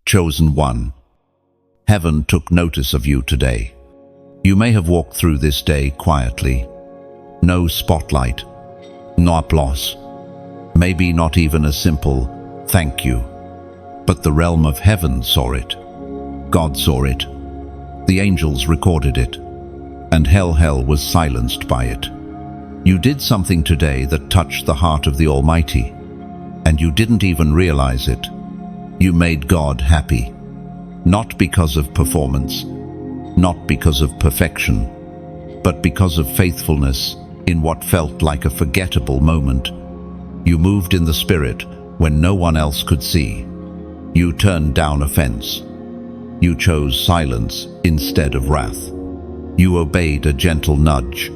chosen one. Heaven took notice of you today. You may have walked through this day quietly. No spotlight, no applause, maybe not even a simple thank you. But the realm of heaven saw it. God saw it. The angels recorded it. And hell was silenced by it. You did something today that touched the heart of the Almighty, and you didn't even realize it. You made God happy. Not because of performance, not because of perfection, but because of faithfulness in what felt like a forgettable moment. You moved in the Spirit when no one else could see. You turned down offense. You chose silence instead of wrath. You obeyed a gentle nudge.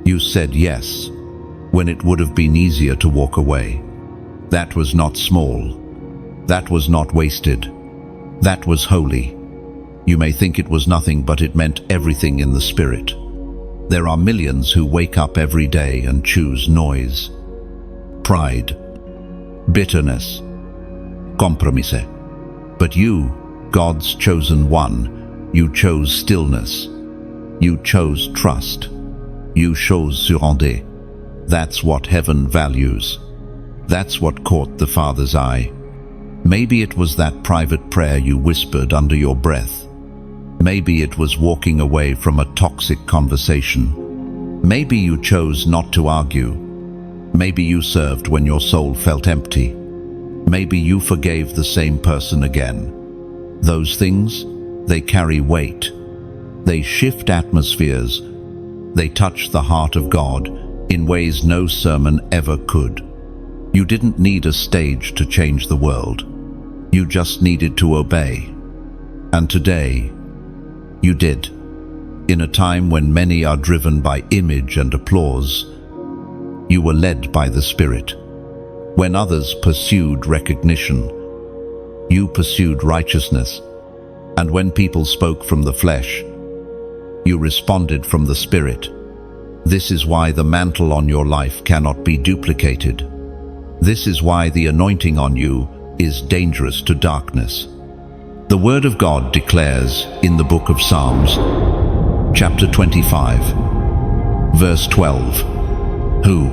You said yes when it would have been easier to walk away. That was not small. That was not wasted. That was holy. You may think it was nothing, but it meant everything in the Spirit. There are millions who wake up every day and choose noise, pride, bitterness, compromise. But you, God's chosen one, you chose stillness. You chose trust. You chose se rendre. That's what heaven values. That's what caught the Father's eye. Maybe it was that private prayer you whispered under your breath. Maybe it was walking away from a toxic conversation. Maybe you chose not to argue. Maybe you served when your soul felt empty. Maybe you forgave the same person again. Those things, they carry weight. They shift atmospheres. They touch the heart of God in ways no sermon ever could. You didn't need a stage to change the world. You just needed to obey. And today, you did. In a time when many are driven by image and applause, you were led by the Spirit. When others pursued recognition, you pursued righteousness. And when people spoke from the flesh, you responded from the Spirit. This is why the mantle on your life cannot be duplicated. This is why the anointing on you is dangerous to darkness. The Word of God declares in the book of Psalms, chapter 25, verse 12, "Who,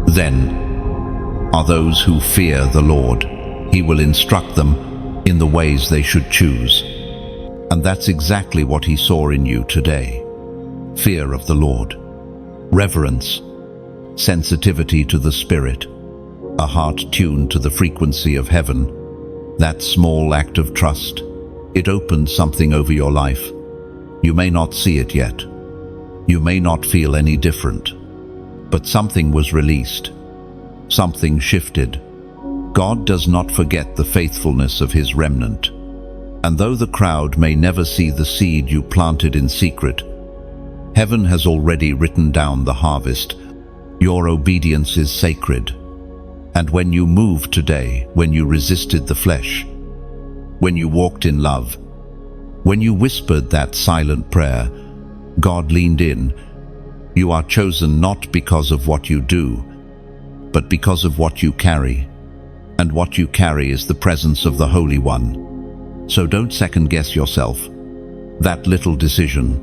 then, are those who fear the Lord? He will instruct them in the ways they should choose." And that's exactly what He saw in you today. Fear of the Lord, reverence, sensitivity to the Spirit, a heart tuned to the frequency of heaven. That small act of trust, it opened something over your life. You may not see it yet. You may not feel any different. But something was released. Something shifted. God does not forget the faithfulness of His remnant. And though the crowd may never see the seed you planted in secret, heaven has already written down the harvest. Your obedience is sacred. And when you moved today, when you resisted the flesh, when you walked in love, when you whispered that silent prayer, God leaned in. You are chosen not because of what you do, but because of what you carry. And what you carry is the presence of the Holy One. So don't second-guess yourself. That little decision,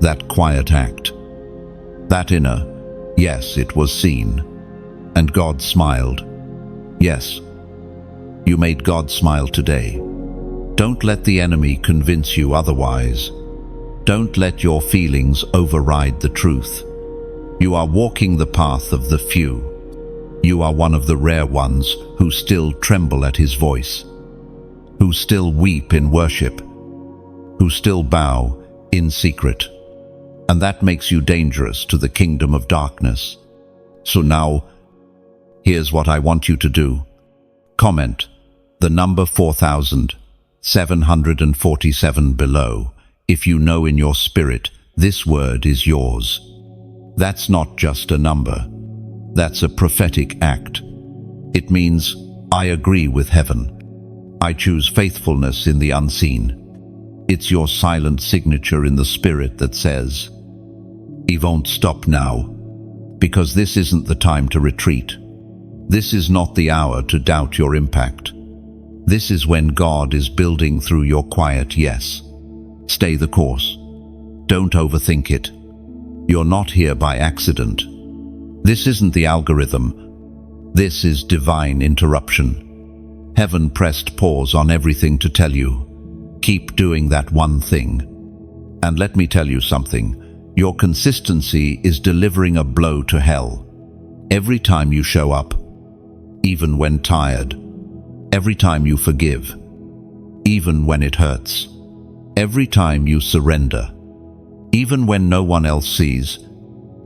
that quiet act, that inner, yes, it was seen. And God smiled. Yes, you made God smile today. Don't let the enemy convince you otherwise. Don't let your feelings override the truth. You are walking the path of the few. You are one of the rare ones who still tremble at His voice, who still weep in worship, who still bow in secret. And that makes you dangerous to the kingdom of darkness. So now, here's what I want you to do. Comment the number 4,747 below if you know in your spirit this word is yours. That's not just a number. That's a prophetic act. It means, I agree with heaven. I choose faithfulness in the unseen. It's your silent signature in the Spirit that says, He won't stop now, because this isn't the time to retreat. This is not the hour to doubt your impact. This is when God is building through your quiet yes. Stay the course. Don't overthink it. You're not here by accident. This isn't the algorithm. This is divine interruption. Heaven pressed pause on everything to tell you, keep doing that one thing. And let me tell you something. Your consistency is delivering a blow to hell. Every time you show up, even when tired. Every time you forgive, even when it hurts. Every time you surrender, even when no one else sees.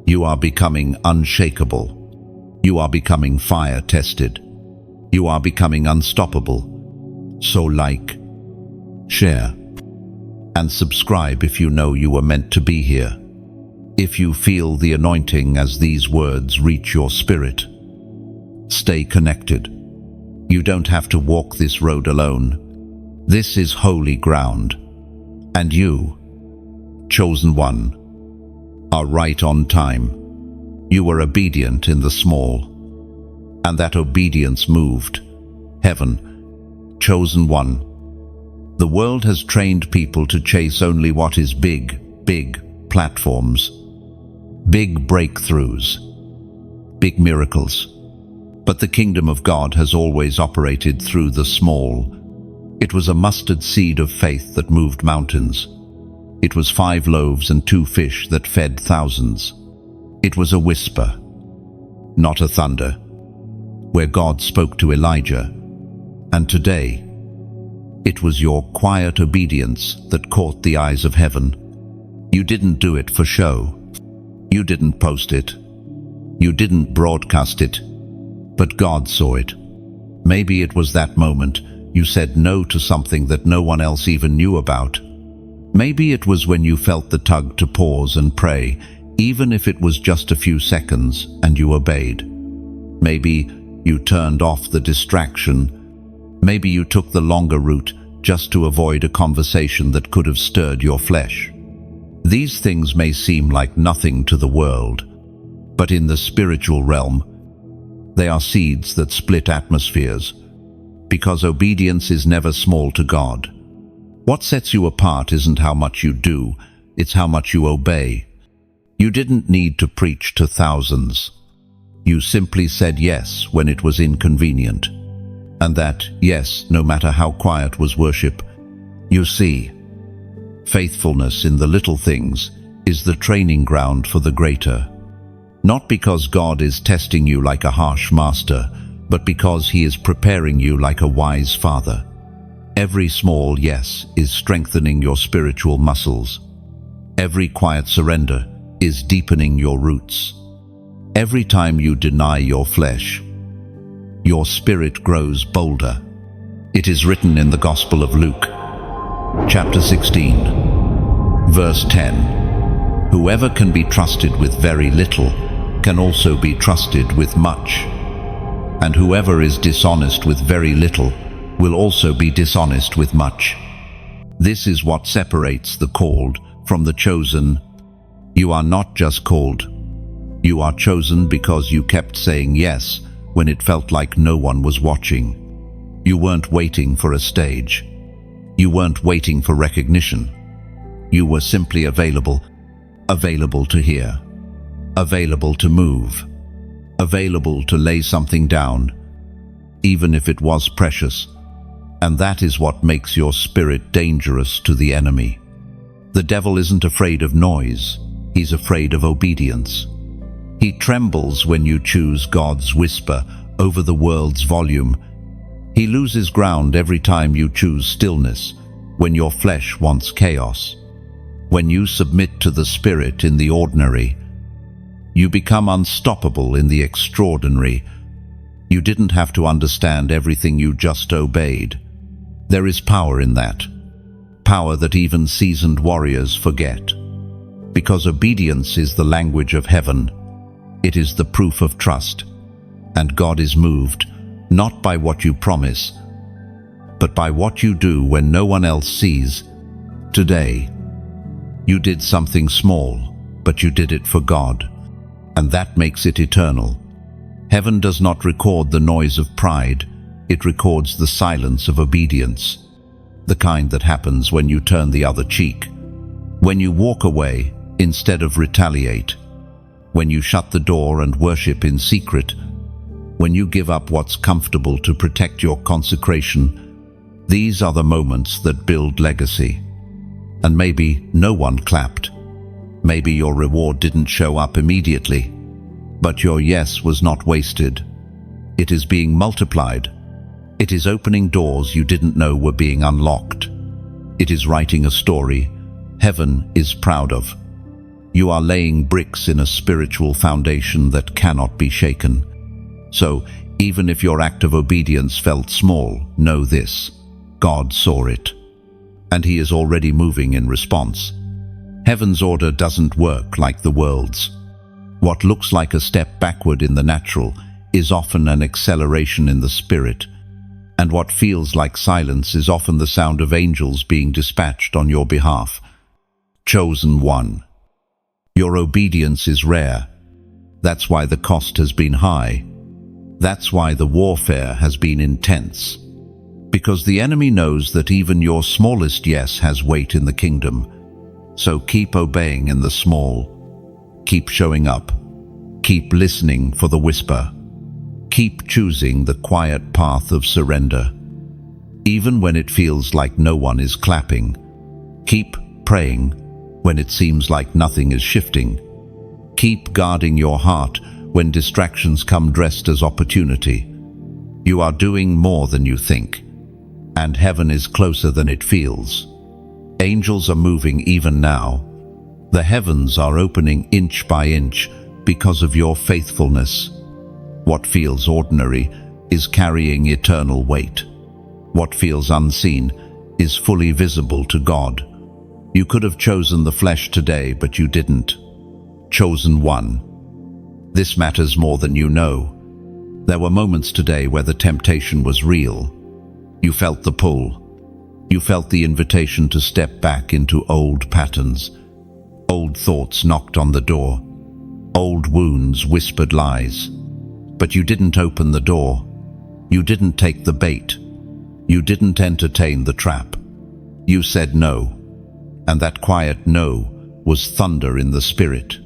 You are becoming unshakable. You are becoming fire-tested. You are becoming unstoppable. So like, share, and subscribe if you know you were meant to be here. If you feel the anointing as these words reach your spirit, stay connected. You don't have to walk this road alone. This is holy ground. And you, chosen one, are right on time. You were obedient in the small, and that obedience moved heaven. Chosen one. The world has trained people to chase only what is big platforms, big breakthroughs, big miracles. But the kingdom of God has always operated through the small. It was a mustard seed of faith that moved mountains. It was 5 loaves and 2 fish that fed thousands. It was a whisper, not a thunder, where God spoke to Elijah. And today, it was your quiet obedience that caught the eyes of heaven. You didn't do it for show. You didn't post it. You didn't broadcast it. But God saw it. Maybe it was that moment you said no to something that no one else even knew about. Maybe it was when you felt the tug to pause and pray, even if it was just a few seconds, and you obeyed. Maybe you turned off the distraction. Maybe you took the longer route just to avoid a conversation that could have stirred your flesh. These things may seem like nothing to the world, but in the spiritual realm, they are seeds that split atmospheres, because obedience is never small to God. What sets you apart isn't how much you do, it's how much you obey. You didn't need to preach to thousands. You simply said yes when it was inconvenient. And that yes, no matter how quiet, was worship. You see, faithfulness in the little things is the training ground for the greater. Not because God is testing you like a harsh master, but because He is preparing you like a wise father. Every small yes is strengthening your spiritual muscles. Every quiet surrender is deepening your roots. Every time you deny your flesh, your spirit grows bolder. It is written in the Gospel of Luke, chapter 16, verse 10, "Whoever can be trusted with very little can also be trusted with much. And whoever is dishonest with very little will also be dishonest with much." This is what separates the called from the chosen. You are not just called. You are chosen because you kept saying yes when it felt like no one was watching. You weren't waiting for a stage. You weren't waiting for recognition. You were simply available. Available to hear. Available to move. Available to lay something down, even if it was precious. And that is what makes your spirit dangerous to the enemy. The devil isn't afraid of noise. He's afraid of obedience. He trembles when you choose God's whisper over the world's volume. He loses ground every time you choose stillness, when your flesh wants chaos. When you submit to the Spirit in the ordinary, you become unstoppable in the extraordinary. You didn't have to understand everything, you just obeyed. There is power in that. Power that even seasoned warriors forget. Because obedience is the language of heaven. It is the proof of trust. And God is moved, not by what you promise, but by what you do when no one else sees. Today, you did something small, but you did it for God. And that makes it eternal. Heaven does not record the noise of pride. it records the silence of obedience, the kind that happens when you turn the other cheek, when you walk away instead of retaliate, when you shut the door and worship in secret, when you give up what's comfortable to protect your consecration. These are the moments that build legacy. And maybe no one clapped. Maybe your reward didn't show up immediately, but your yes was not wasted. It is being multiplied. It is opening doors you didn't know were being unlocked. It is writing a story heaven is proud of. You are laying bricks in a spiritual foundation that cannot be shaken. So, even if your act of obedience felt small, know this: God saw it, and He is already moving in response. Heaven's order doesn't work like the world's. What looks like a step backward in the natural is often an acceleration in the spirit, and what feels like silence is often the sound of angels being dispatched on your behalf. Chosen one. Your obedience is rare. That's why the cost has been high. That's why the warfare has been intense. Because the enemy knows that even your smallest yes has weight in the kingdom. So keep obeying in the small. Keep showing up. Keep listening for the whisper. Keep choosing the quiet path of surrender. Even when it feels like no one is clapping. Keep praying when it seems like nothing is shifting. Keep guarding your heart when distractions come dressed as opportunity. You are doing more than you think, and heaven is closer than it feels. Angels are moving even now. The heavens are opening inch by inch because of your faithfulness. What feels ordinary is carrying eternal weight. What feels unseen is fully visible to God. You could have chosen the flesh today, but you didn't. Chosen one. This matters more than you know. There were moments today where the temptation was real. You felt the pull. You felt the invitation to step back into old patterns. Old thoughts knocked on the door. Old wounds whispered lies. But you didn't open the door. You didn't take the bait. You didn't entertain the trap. You said no. And that quiet no was thunder in the spirit.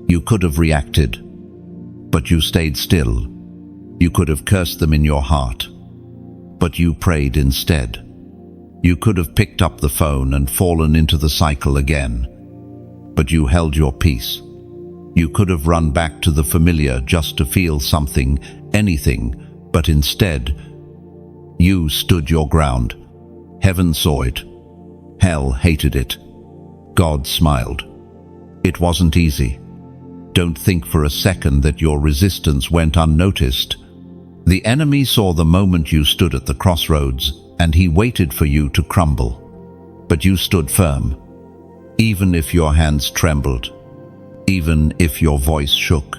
You could have reacted, but you stayed still. You could have cursed them in your heart, but you prayed instead. You could have picked up the phone and fallen into the cycle again, but you held your peace. You could have run back to the familiar just to feel something, anything, but instead, you stood your ground. Heaven saw it. Hell hated it. God smiled. It wasn't easy. Don't think for a second that your resistance went unnoticed. The enemy saw the moment you stood at the crossroads, and he waited for you to crumble. But you stood firm, even if your hands trembled, even if your voice shook,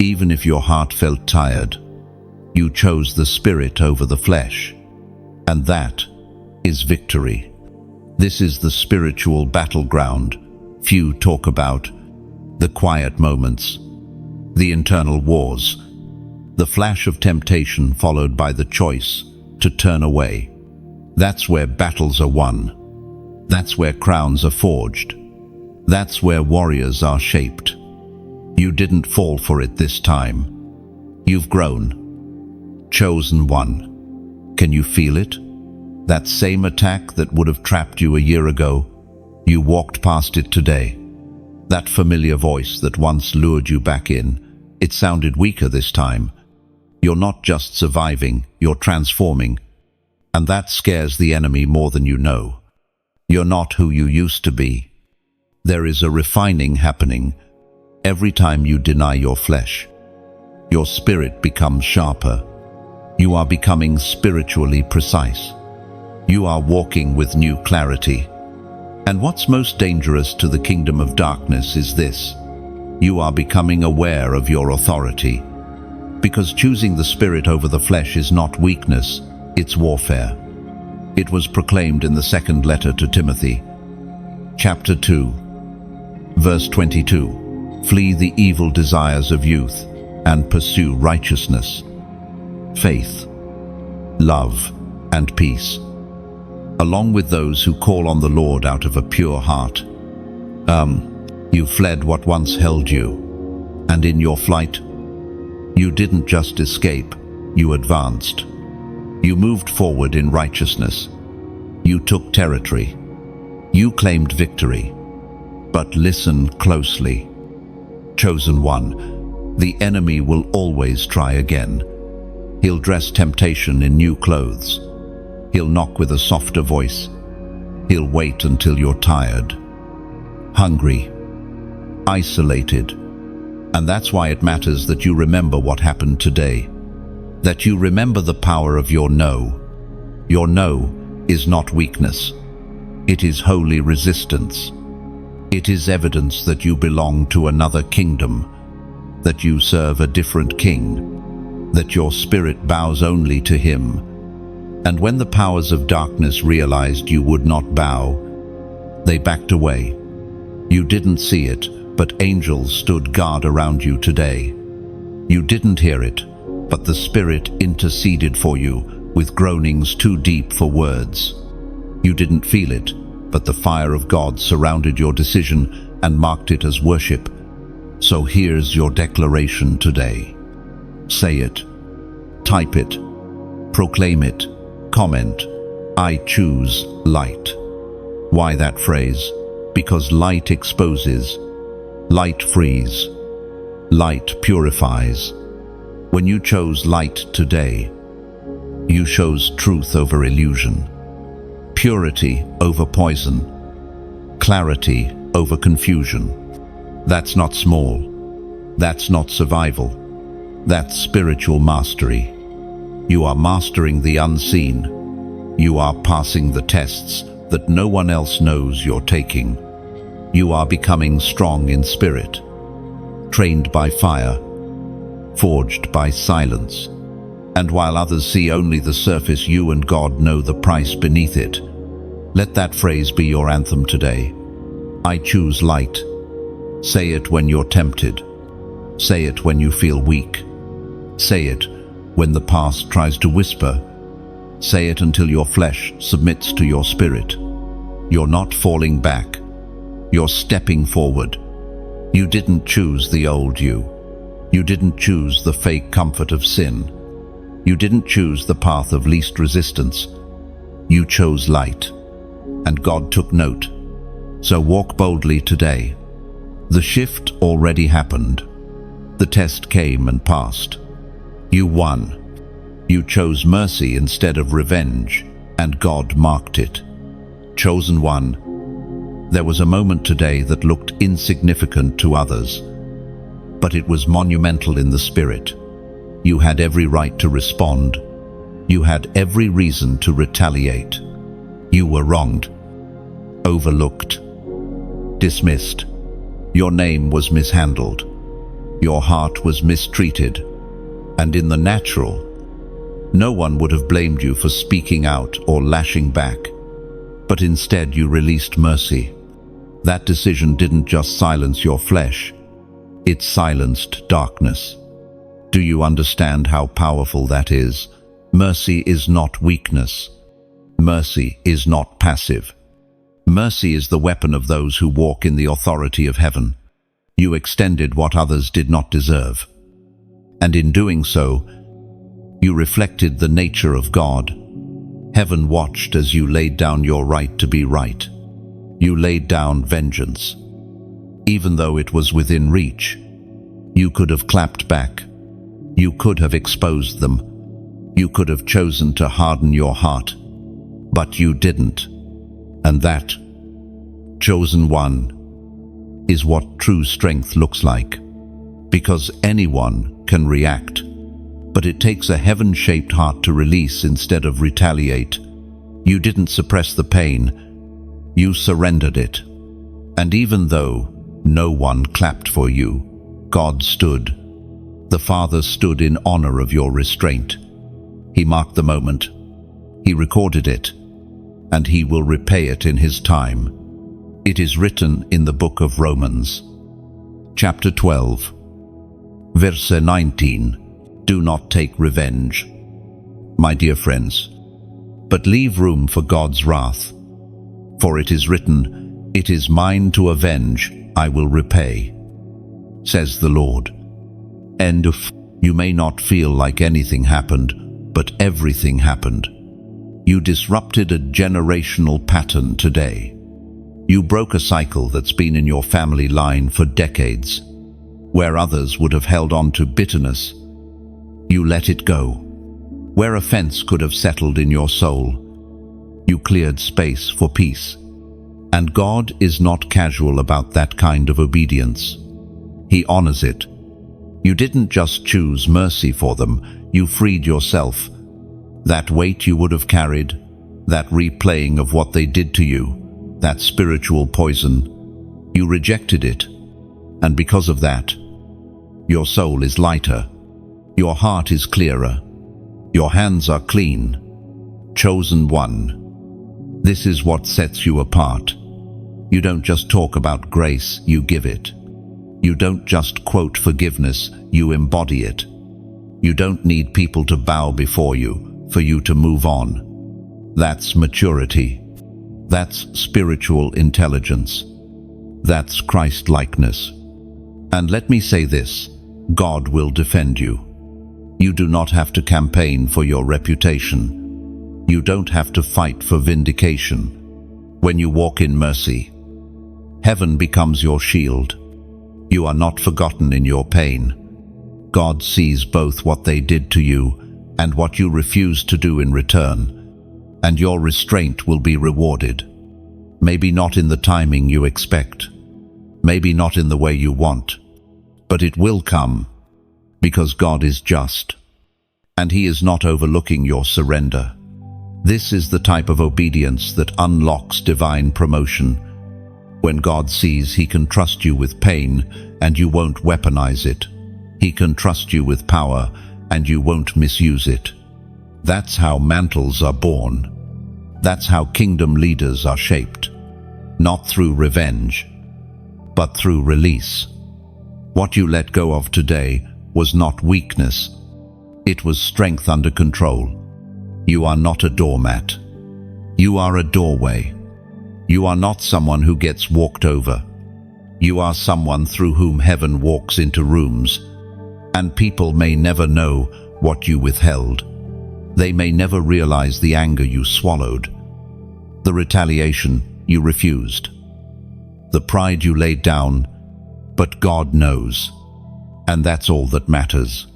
even if your heart felt tired. You chose the spirit over the flesh, and that is victory. This is the spiritual battleground few talk about, the quiet moments, the internal wars, the flash of temptation followed by the choice to turn away. That's where battles are won. That's where crowns are forged. That's where warriors are shaped. You didn't fall for it this time. You've grown. Chosen one. Can you feel it? That same attack that would have trapped you a year ago, you walked past it today. That familiar voice that once lured you back in, it sounded weaker this time. You're not just surviving, you're transforming. And that scares the enemy more than you know. You're not who you used to be. There is a refining happening every time you deny your flesh. Your spirit becomes sharper. You are becoming spiritually precise. You are walking with new clarity. And what's most dangerous to the kingdom of darkness is this: you are becoming aware of your authority. Because choosing the spirit over the flesh is not weakness, it's warfare. It was proclaimed in the second letter to Timothy, chapter 2, verse 22. Flee the evil desires of youth and pursue righteousness, faith, love, and peace, along with those who call on the Lord out of a pure heart. You fled what once held you, and in your flight, you didn't just escape, you advanced. You moved forward in righteousness. You took territory. You claimed victory. But listen closely. Chosen one, the enemy will always try again. He'll dress temptation in new clothes. He'll knock with a softer voice. He'll wait until you're tired, hungry, isolated. And that's why it matters that you remember what happened today. That you remember the power of your no. Your no is not weakness. It is holy resistance. It is evidence that you belong to another kingdom, that you serve a different king, that your spirit bows only to him. And when the powers of darkness realized you would not bow, they backed away. You didn't see it, but angels stood guard around you today. You didn't hear it, but the Spirit interceded for you with groanings too deep for words. You didn't feel it, but the fire of God surrounded your decision and marked it as worship. So here's your declaration today. Say it, type it, proclaim it, comment, I choose light. Why that phrase? Because light exposes, light frees, light purifies. When you chose light today, you chose truth over illusion, purity over poison, clarity over confusion. That's not small. That's not survival. That's spiritual mastery. You are mastering the unseen. You are passing the tests that no one else knows you're taking. You are becoming strong in spirit, trained by fire, forged by silence. And while others see only the surface, you and God know the price beneath it. Let that phrase be your anthem today. I choose light. Say it when you're tempted. Say it when you feel weak. Say it when the past tries to whisper. Say it until your flesh submits to your spirit. You're not falling back. You're stepping forward. You didn't choose the old you. You didn't choose the fake comfort of sin. You didn't choose the path of least resistance. You chose light. And God took note. So walk boldly today. The shift already happened. The test came and passed. You won. You chose mercy instead of revenge, and God marked it. Chosen one, there was a moment today that looked insignificant to others, but it was monumental in the spirit. You had every right to respond. You had every reason to retaliate. You were wronged, overlooked, dismissed. Your name was mishandled. Your heart was mistreated. And in the natural, no one would have blamed you for speaking out or lashing back. But instead you released mercy. That decision didn't just silence your flesh, it silenced darkness. Do you understand how powerful that is? Mercy is not weakness. Mercy is not passive. Mercy is the weapon of those who walk in the authority of heaven. You extended what others did not deserve. And in doing so, you reflected the nature of God. Heaven watched as you laid down your right to be right. You laid down vengeance. Even though it was within reach, you could have clapped back. You could have exposed them. You could have chosen to harden your heart. But you didn't. And that, chosen one, is what true strength looks like. Because anyone can react, but it takes a heaven-shaped heart to release instead of retaliate. You didn't suppress the pain, you surrendered it. And even though no one clapped for you, God stood. The Father stood in honor of your restraint. He marked the moment, He recorded it, and He will repay it in His time. It is written in the book of Romans, chapter 12, verse 19, do not take revenge. my dear friends. But leave room for God's wrath. For it is written, "It is mine to avenge, I will repay," says the Lord. End of. You may not feel like anything happened, but everything happened. You disrupted a generational pattern today. You broke a cycle that's been in your family line for decades. Where others would have held on to bitterness, you let it go. Where offense could have settled in your soul, you cleared space for peace. And God is not casual about that kind of obedience. He honors it. You didn't just choose mercy for them, you freed yourself. That weight you would have carried, that replaying of what they did to you, that spiritual poison, you rejected it. And because of that, your soul is lighter, your heart is clearer, your hands are clean. Chosen one. This is what sets you apart. You don't just talk about grace, you give it. You don't just quote forgiveness, you embody it. You don't need people to bow before you for you to move on. That's maturity. That's spiritual intelligence. That's Christ-likeness. And let me say this, God will defend you. You do not have to campaign for your reputation. You don't have to fight for vindication. When you walk in mercy, heaven becomes your shield. You are not forgotten in your pain. God sees both what they did to you and what you refuse to do in return, and your restraint will be rewarded. Maybe not in the timing you expect, maybe not in the way you want, but it will come, because God is just, and He is not overlooking your surrender. This is the type of obedience that unlocks divine promotion. When God sees He can trust you with pain and you won't weaponize it. He can trust you with power and you won't misuse it. That's how mantles are born. That's how kingdom leaders are shaped. Not through revenge, but through release. What you let go of today was not weakness. It was strength under control. You are not a doormat. You are a doorway. You are not someone who gets walked over. You are someone through whom heaven walks into rooms, and people may never know what you withheld. They may never realize the anger you swallowed, the retaliation you refused, the pride you laid down, but God knows, and that's all that matters.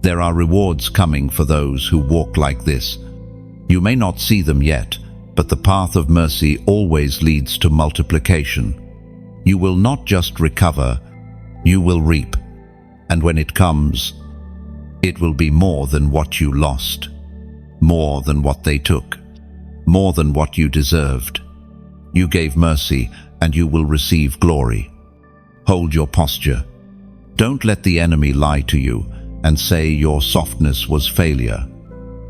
There are rewards coming for those who walk like this. You may not see them yet, but the path of mercy always leads to multiplication. You will not just recover, you will reap. And when it comes, it will be more than what you lost, more than what they took, more than what you deserved. You gave mercy, and you will receive glory. Hold your posture. Don't let the enemy lie to you and say your softness was failure.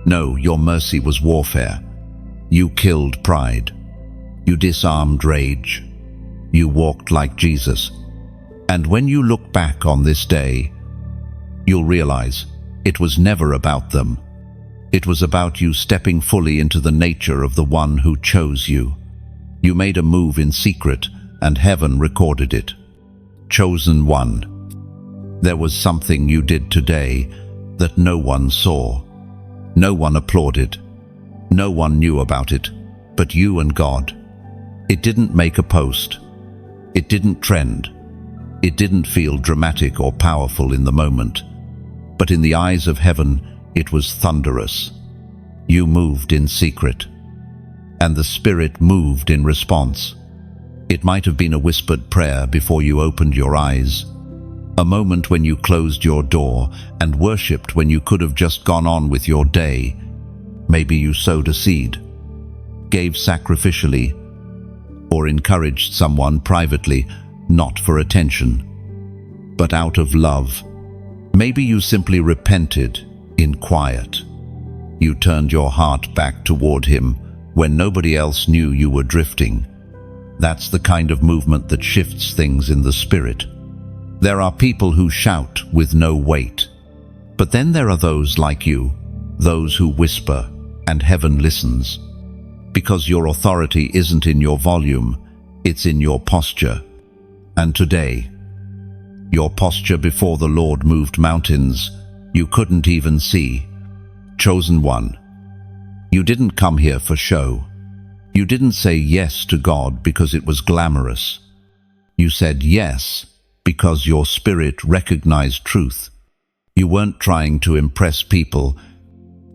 No, your mercy was warfare. You killed pride. You disarmed rage. You walked like Jesus. And when you look back on this day, you'll realize it was never about them. It was about you stepping fully into the nature of the one who chose you. You made a move in secret, and heaven recorded it. Chosen one. There was something you did today that no one saw. No one applauded. No one knew about it, but you and God. It didn't make a post. It didn't trend. It didn't feel dramatic or powerful in the moment. But in the eyes of heaven, it was thunderous. You moved in secret, and the Spirit moved in response. It might have been a whispered prayer before you opened your eyes, a moment when you closed your door and worshipped when you could have just gone on with your day. Maybe you sowed a seed, gave sacrificially, or encouraged someone privately, not for attention, but out of love. Maybe you simply repented in quiet. You turned your heart back toward Him when nobody else knew you were drifting. That's the kind of movement that shifts things in the Spirit. There are people who shout with no weight, but then there are those like you those who whisper, and heaven listens. Because your authority isn't in your volume, it's in your posture. And today, your posture before the Lord moved mountains you couldn't even see. Chosen one, you didn't come here for show. You didn't say yes to God because it was glamorous. You said yes because your spirit recognized truth. You weren't trying to impress people.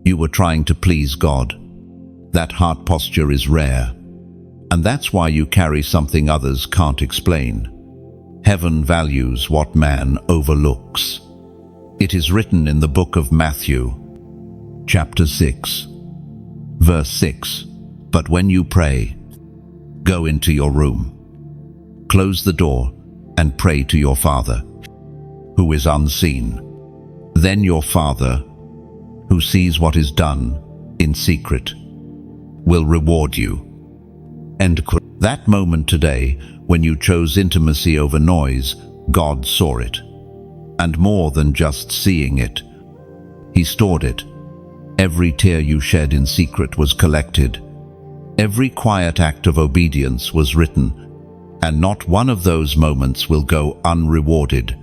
You were trying to please God. That heart posture is rare, and that's why you carry something others can't explain. Heaven values what man overlooks. It is written in the book of Matthew, chapter 6, verse 6. But when you pray, go into your room, close the door, and pray to your Father, who is unseen. Then your Father, who sees what is done in secret, will reward you. End quote. That moment today, when you chose intimacy over noise, God saw it. And more than just seeing it, He stored it. Every tear you shed in secret was collected. Every quiet act of obedience was written, and not one of those moments will go unrewarded.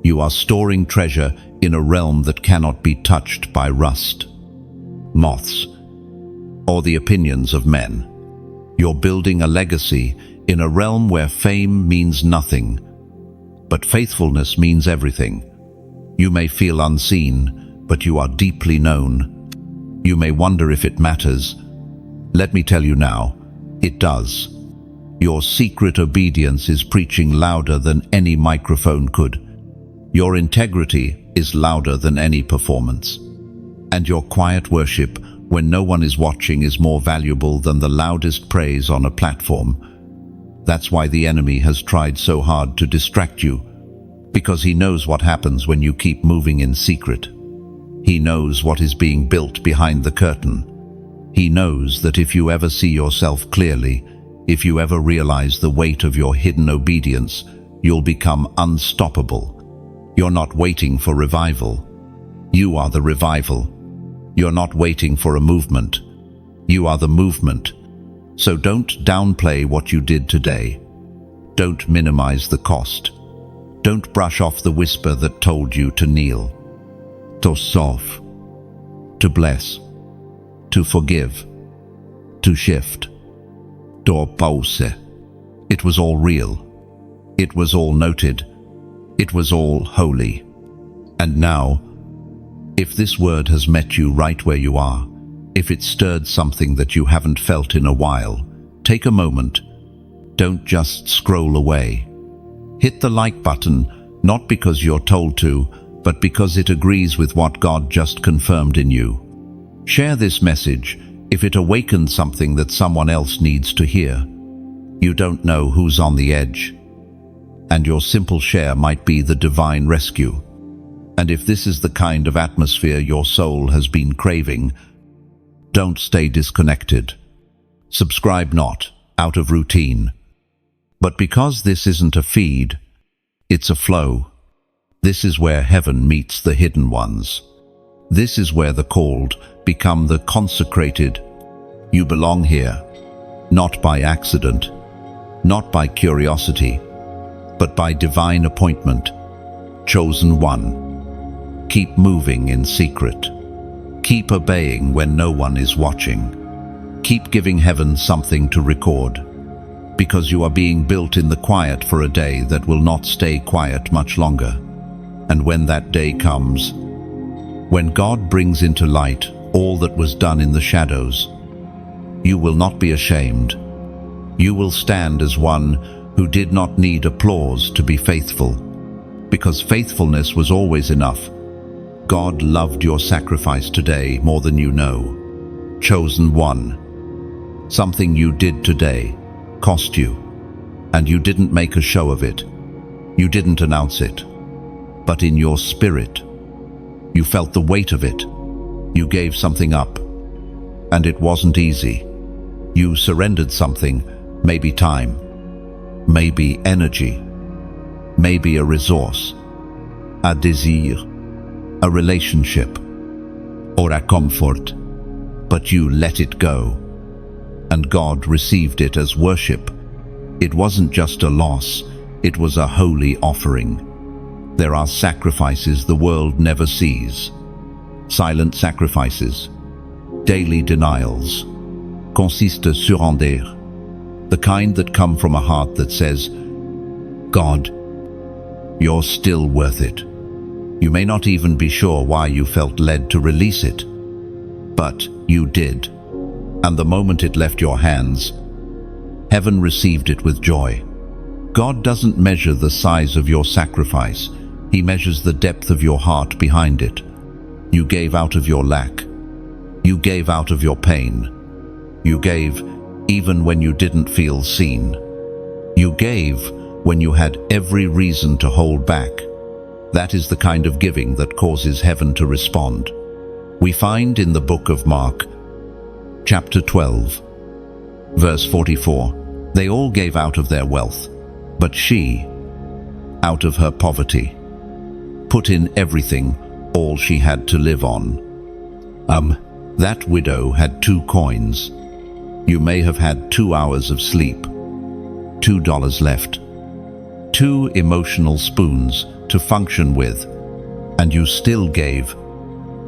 You are storing treasure in a realm that cannot be touched by rust, moths, or the opinions of men. You're building a legacy in a realm where fame means nothing, but faithfulness means everything. You may feel unseen, but you are deeply known. You may wonder if it matters. Let me tell you now, it does. Your secret obedience is preaching louder than any microphone could. Your integrity is louder than any performance. And your quiet worship, when no one is watching, is more valuable than the loudest praise on a platform. That's why the enemy has tried so hard to distract you, because he knows what happens when you keep moving in secret. He knows what is being built behind the curtain. He knows that if you ever see yourself clearly, if you ever realize the weight of your hidden obedience, you'll become unstoppable. You're not waiting for revival. You are the revival. You're not waiting for a movement. You are the movement. So don't downplay what you did today. Don't minimize the cost. Don't brush off the whisper that told you to kneel, to solve, to bless, to forgive, to shift, to pause. It was all real. It was all noted. It was all holy. And now, if this word has met you right where you are, if it stirred something that you haven't felt in a while, take a moment. Don't just scroll away. Hit the like button, not because you're told to, but because it agrees with what God just confirmed in you. Share this message if it awakens something that someone else needs to hear. You don't know who's on the edge, and your simple share might be the divine rescue. And if this is the kind of atmosphere your soul has been craving, don't stay disconnected. Subscribe not out of routine, but because this isn't a feed, it's a flow. This is where heaven meets the hidden ones. This is where the called become the consecrated. You belong here, not by accident, not by curiosity, but by divine appointment. Chosen one. Keep moving in secret. Keep obeying when no one is watching. Keep giving heaven something to record, because you are being built in the quiet for a day that will not stay quiet much longer. And when that day comes, when God brings into light all that was done in the shadows, you will not be ashamed. You will stand as one who did not need applause to be faithful, because faithfulness was always enough. God loved your sacrifice today more than you know. Chosen one. Something you did today cost you, and you didn't make a show of it. You didn't announce it. But in your spirit, you felt the weight of it. You gave something up, and it wasn't easy. You surrendered something, maybe time, maybe energy, maybe a resource, a désir, a relationship, or a comfort, but you let it go. And God received it as worship. It wasn't just a loss, it was a holy offering. There are sacrifices the world never sees. Silent sacrifices, daily denials, consiste surrender, the kind that come from a heart that says, God, you're still worth it. You may not even be sure why you felt led to release it, but you did. And the moment it left your hands, heaven received it with joy. God doesn't measure the size of your sacrifice. He measures the depth of your heart behind it. You gave out of your lack. You gave out of your pain. You gave even when you didn't feel seen. You gave when you had every reason to hold back. That is the kind of giving that causes heaven to respond. We find in the book of Mark, chapter 12, verse 44, they all gave out of their wealth, but she, out of her poverty, put in everything, all she had to live on. That widow had 2 coins. You may have had 2 hours of sleep, $2 left, 2 emotional spoons to function with, and you still gave.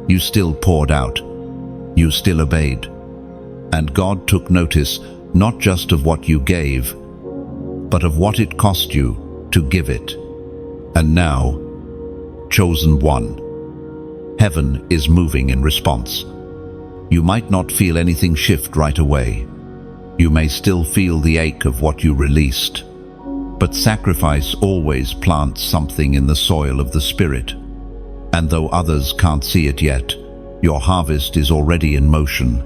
You still poured out. You still obeyed. And God took notice not just of what you gave, but of what it cost you to give it. And now, chosen one, heaven is moving in response. You might not feel anything shift right away. You may still feel the ache of what you released. But sacrifice always plants something in the soil of the Spirit. And though others can't see it yet, your harvest is already in motion.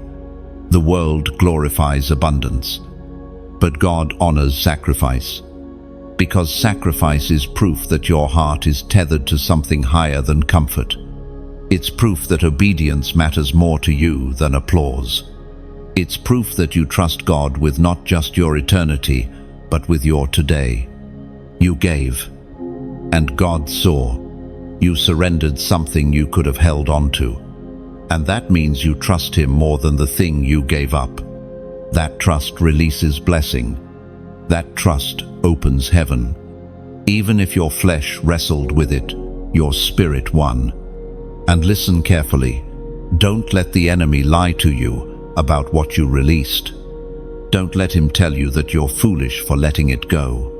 The world glorifies abundance, but God honors sacrifice. Because sacrifice is proof that your heart is tethered to something higher than comfort. It's proof that obedience matters more to you than applause. It's proof that you trust God with not just your eternity, but with your today. You gave, and God saw. You surrendered something you could have held on to. And that means you trust Him more than the thing you gave up. That trust releases blessing. That trust opens heaven. Even if your flesh wrestled with it, your spirit won. And listen carefully. Don't let the enemy lie to you about what you released. Don't let him tell you that you're foolish for letting it go.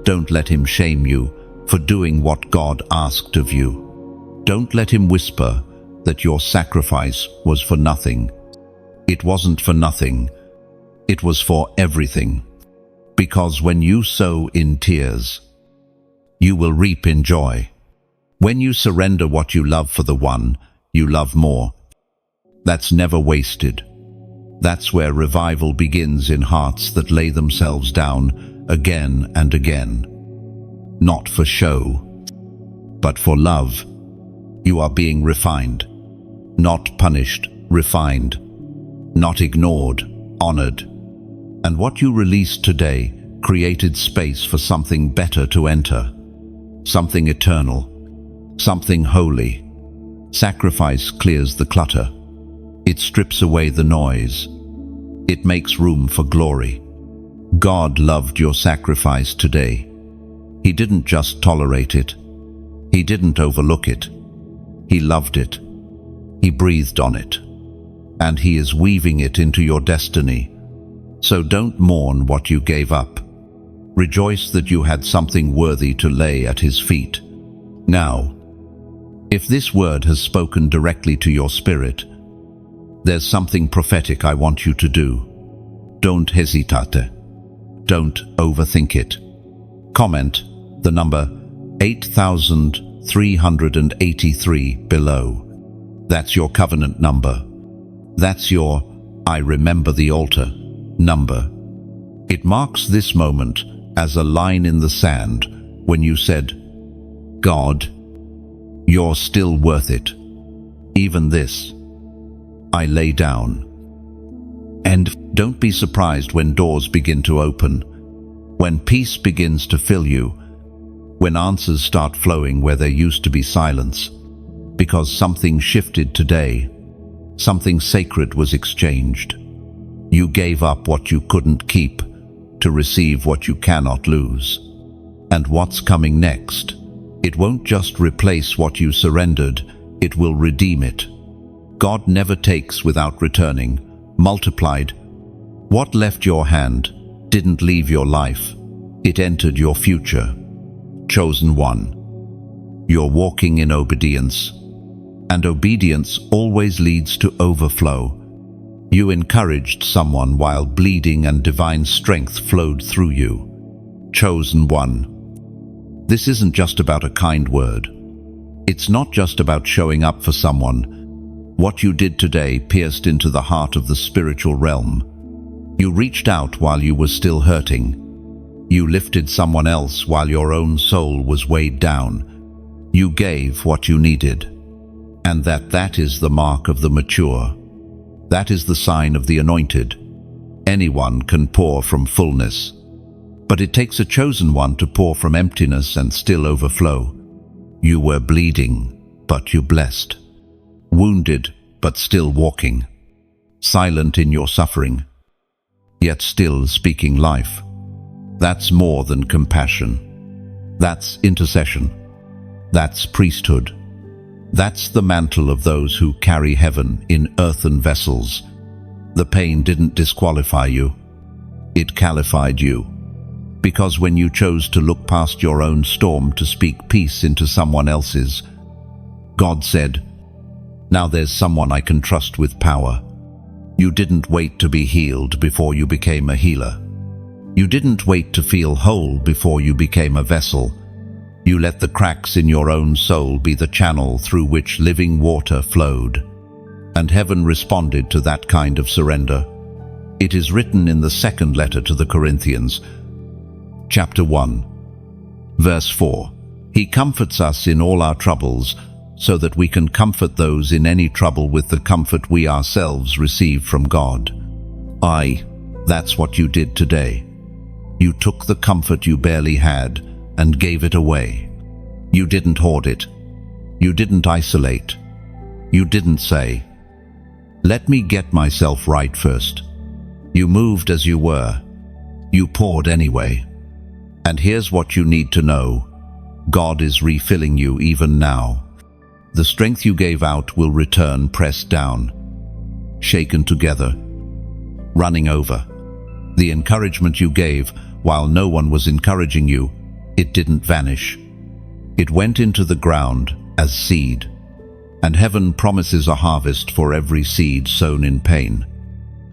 Don't let him shame you for doing what God asked of you. Don't let him whisper that your sacrifice was for nothing. It wasn't for nothing. It was for everything. Because when you sow in tears, you will reap in joy. When you surrender what you love for the one you love more, that's never wasted. That's where revival begins in hearts that lay themselves down again and again. Not for show, but for love. You are being refined. Not punished, refined. Not ignored, honored. And what you released today created space for something better to enter. Something eternal. Something holy. Sacrifice clears the clutter. It strips away the noise. It makes room for glory. God loved your sacrifice today. He didn't just tolerate it. He didn't overlook it. He loved it. He breathed on it. And He is weaving it into your destiny. So don't mourn what you gave up. Rejoice that you had something worthy to lay at His feet. Now, if this word has spoken directly to your spirit, there's something prophetic I want you to do. Don't hesitate. Don't overthink it. Comment the number 8,383 below. That's your covenant number. That's your I remember the altar number. It marks this moment as a line in the sand when you said, God, you're still worth it. Even this, I lay down. And don't be surprised when doors begin to open, when peace begins to fill you, when answers start flowing where there used to be silence, because something shifted today. Something sacred was exchanged. You gave up what you couldn't keep to receive what you cannot lose. And what's coming next? It won't just replace what you surrendered, it will redeem it. God never takes without returning, multiplied. What left your hand didn't leave your life, it entered your future. Chosen one. You're walking in obedience, and obedience always leads to overflow. You encouraged someone while bleeding and divine strength flowed through you. Chosen one. This isn't just about a kind word. It's not just about showing up for someone. What you did today pierced into the heart of the spiritual realm. You reached out while you were still hurting. You lifted someone else while your own soul was weighed down. You gave what you needed. And that is the mark of the mature. That is the sign of the anointed. Anyone can pour from fullness, but it takes a chosen one to pour from emptiness and still overflow. You were bleeding, but you blessed. Wounded, but still walking. Silent in your suffering, yet still speaking life. That's more than compassion. That's intercession. That's priesthood. That's the mantle of those who carry heaven in earthen vessels. The pain didn't disqualify you. It qualified you. Because when you chose to look past your own storm to speak peace into someone else's, God said, "Now there's someone I can trust with power." You didn't wait to be healed before you became a healer. You didn't wait to feel whole before you became a vessel. You let the cracks in your own soul be the channel through which living water flowed. And heaven responded to that kind of surrender. It is written in the second letter to the Corinthians, chapter 1, verse 4. He comforts us in all our troubles, so that we can comfort those in any trouble with the comfort we ourselves receive from God. That's what you did today. You took the comfort you barely had and gave it away. You didn't hoard it. You didn't isolate. You didn't say, "Let me get myself right first." You moved as you were. You poured anyway. And here's what you need to know. God is refilling you even now. The strength you gave out will return pressed down, shaken together, running over. The encouragement you gave while no one was encouraging you, it didn't vanish. It went into the ground as seed. And heaven promises a harvest for every seed sown in pain.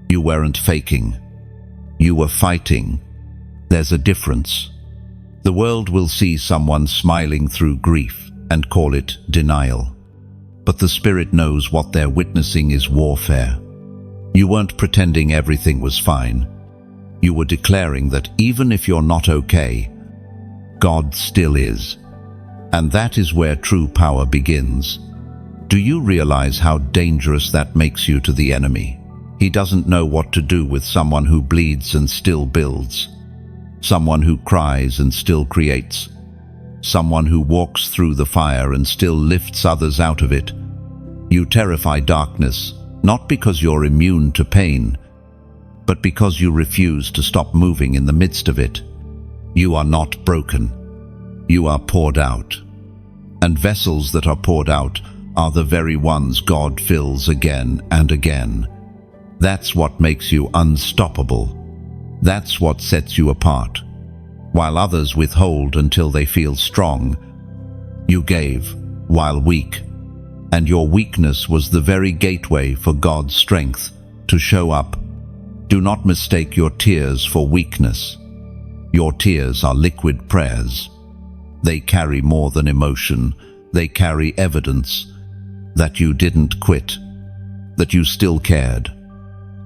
You weren't faking. You were fighting. There's a difference. The world will see someone smiling through grief and call it denial. But the Spirit knows what they're witnessing is warfare. You weren't pretending everything was fine. You were declaring that even if you're not okay, God still is. And that is where true power begins. Do you realize how dangerous that makes you to the enemy? He doesn't know what to do with someone who bleeds and still builds. Someone who cries and still creates. Someone who walks through the fire and still lifts others out of it. You terrify darkness, not because you're immune to pain, but because you refuse to stop moving in the midst of it. You are not broken. You are poured out. And vessels that are poured out are the very ones God fills again and again. That's what makes you unstoppable. That's what sets you apart. While others withhold until they feel strong, you gave while weak. And your weakness was the very gateway for God's strength to show up. Do not mistake your tears for weakness. Your tears are liquid prayers. They carry more than emotion. They carry evidence that you didn't quit, that you still cared,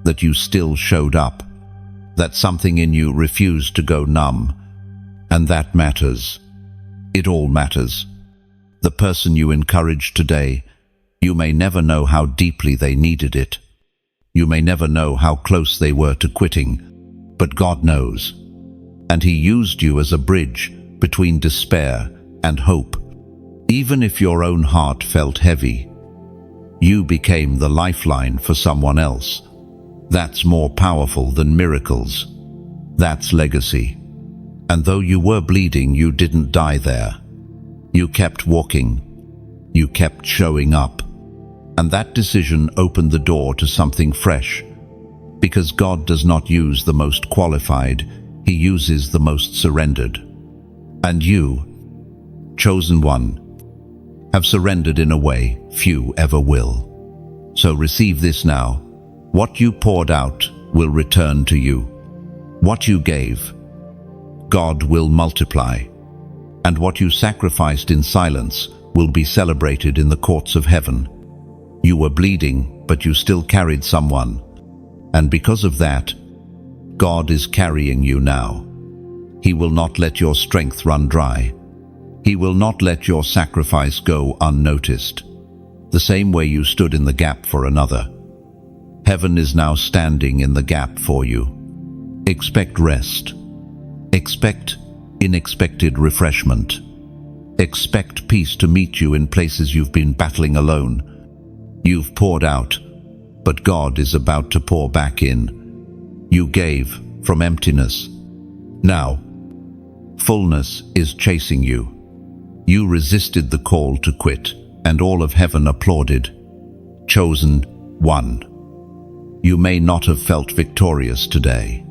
that you still showed up, that something in you refused to go numb. And that matters. It all matters. The person you encouraged today, you may never know how deeply they needed it. You may never know how close they were to quitting, but God knows. And He used you as a bridge between despair and hope. Even if your own heart felt heavy, You became the lifeline for someone else. That's more powerful than miracles. That's legacy. And though you were bleeding, you didn't die there. You kept walking. You kept showing up. And that decision opened the door to something fresh. Because God does not use the most qualified, He uses the most surrendered. And you, chosen one, have surrendered in a way few ever will. So receive this now. What you poured out will return to you. What you gave, God will multiply. And what you sacrificed in silence will be celebrated in the courts of heaven. You were bleeding, but you still carried someone. And because of that, God is carrying you now. He will not let your strength run dry. He will not let your sacrifice go unnoticed. The same way you stood in the gap for another. Heaven is now standing in the gap for you. Expect rest. Expect unexpected refreshment. Expect peace to meet you in places you've been battling alone. You've poured out, but God is about to pour back in. You gave from emptiness. Now, fullness is chasing you. You resisted the call to quit, and all of heaven applauded. Chosen one. You may not have felt victorious today.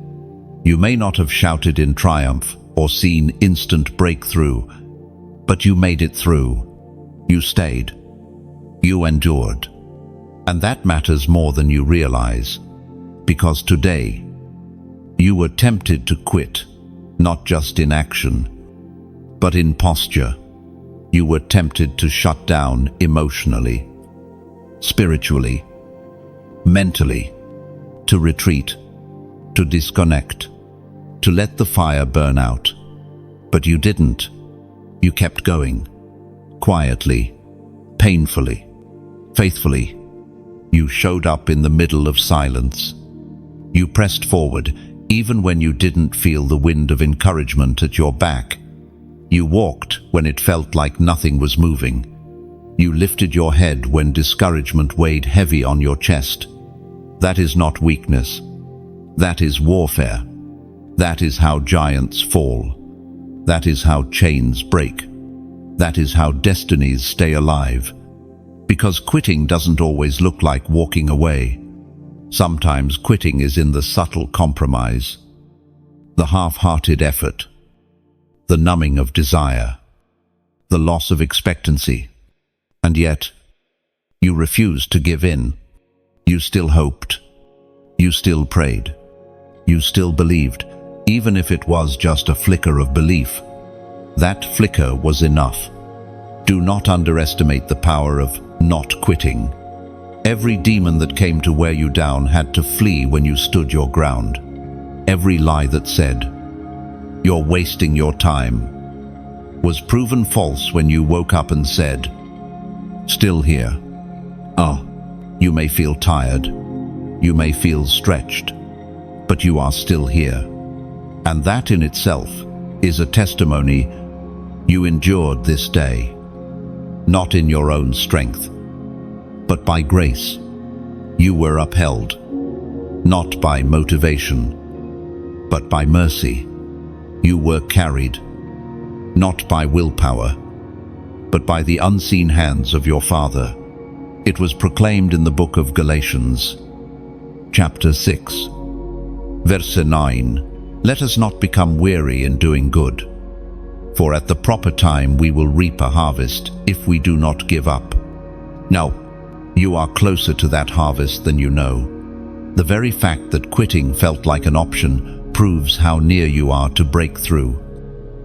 You may not have shouted in triumph or seen instant breakthrough, but you made it through. You stayed. You endured. And that matters more than you realize, because today you were tempted to quit, not just in action, but in posture. You were tempted to shut down emotionally, spiritually, mentally, to retreat, to disconnect, to let the fire burn out. But you didn't. You kept going, quietly, painfully, faithfully. You showed up in the middle of silence. You pressed forward, even when you didn't feel the wind of encouragement at your back. You walked when it felt like nothing was moving. You lifted your head when discouragement weighed heavy on your chest. That is not weakness. That is warfare. That is how giants fall. That is how chains break. That is how destinies stay alive. Because quitting doesn't always look like walking away. Sometimes quitting is in the subtle compromise, the half-hearted effort, the numbing of desire, the loss of expectancy. And yet, you refused to give in. You still hoped. You still prayed. You still believed, even if it was just a flicker of belief. That flicker was enough. Do not underestimate the power of not quitting. Every demon that came to wear you down had to flee when you stood your ground. Every lie that said, "You're wasting your time," was proven false when you woke up and said, "Still here." You may feel tired. You may feel stretched. But you are still here. And that in itself is a testimony you endured this day. Not in your own strength, but by grace. You were upheld, not by motivation, but by mercy. You were carried, not by willpower, but by the unseen hands of your Father. It was proclaimed in the book of Galatians, chapter 6, verse 9, "Let us not become weary in doing good, for at the proper time we will reap a harvest if we do not give up." Now, you are closer to that harvest than you know. The very fact that quitting felt like an option proves how near you are to break through,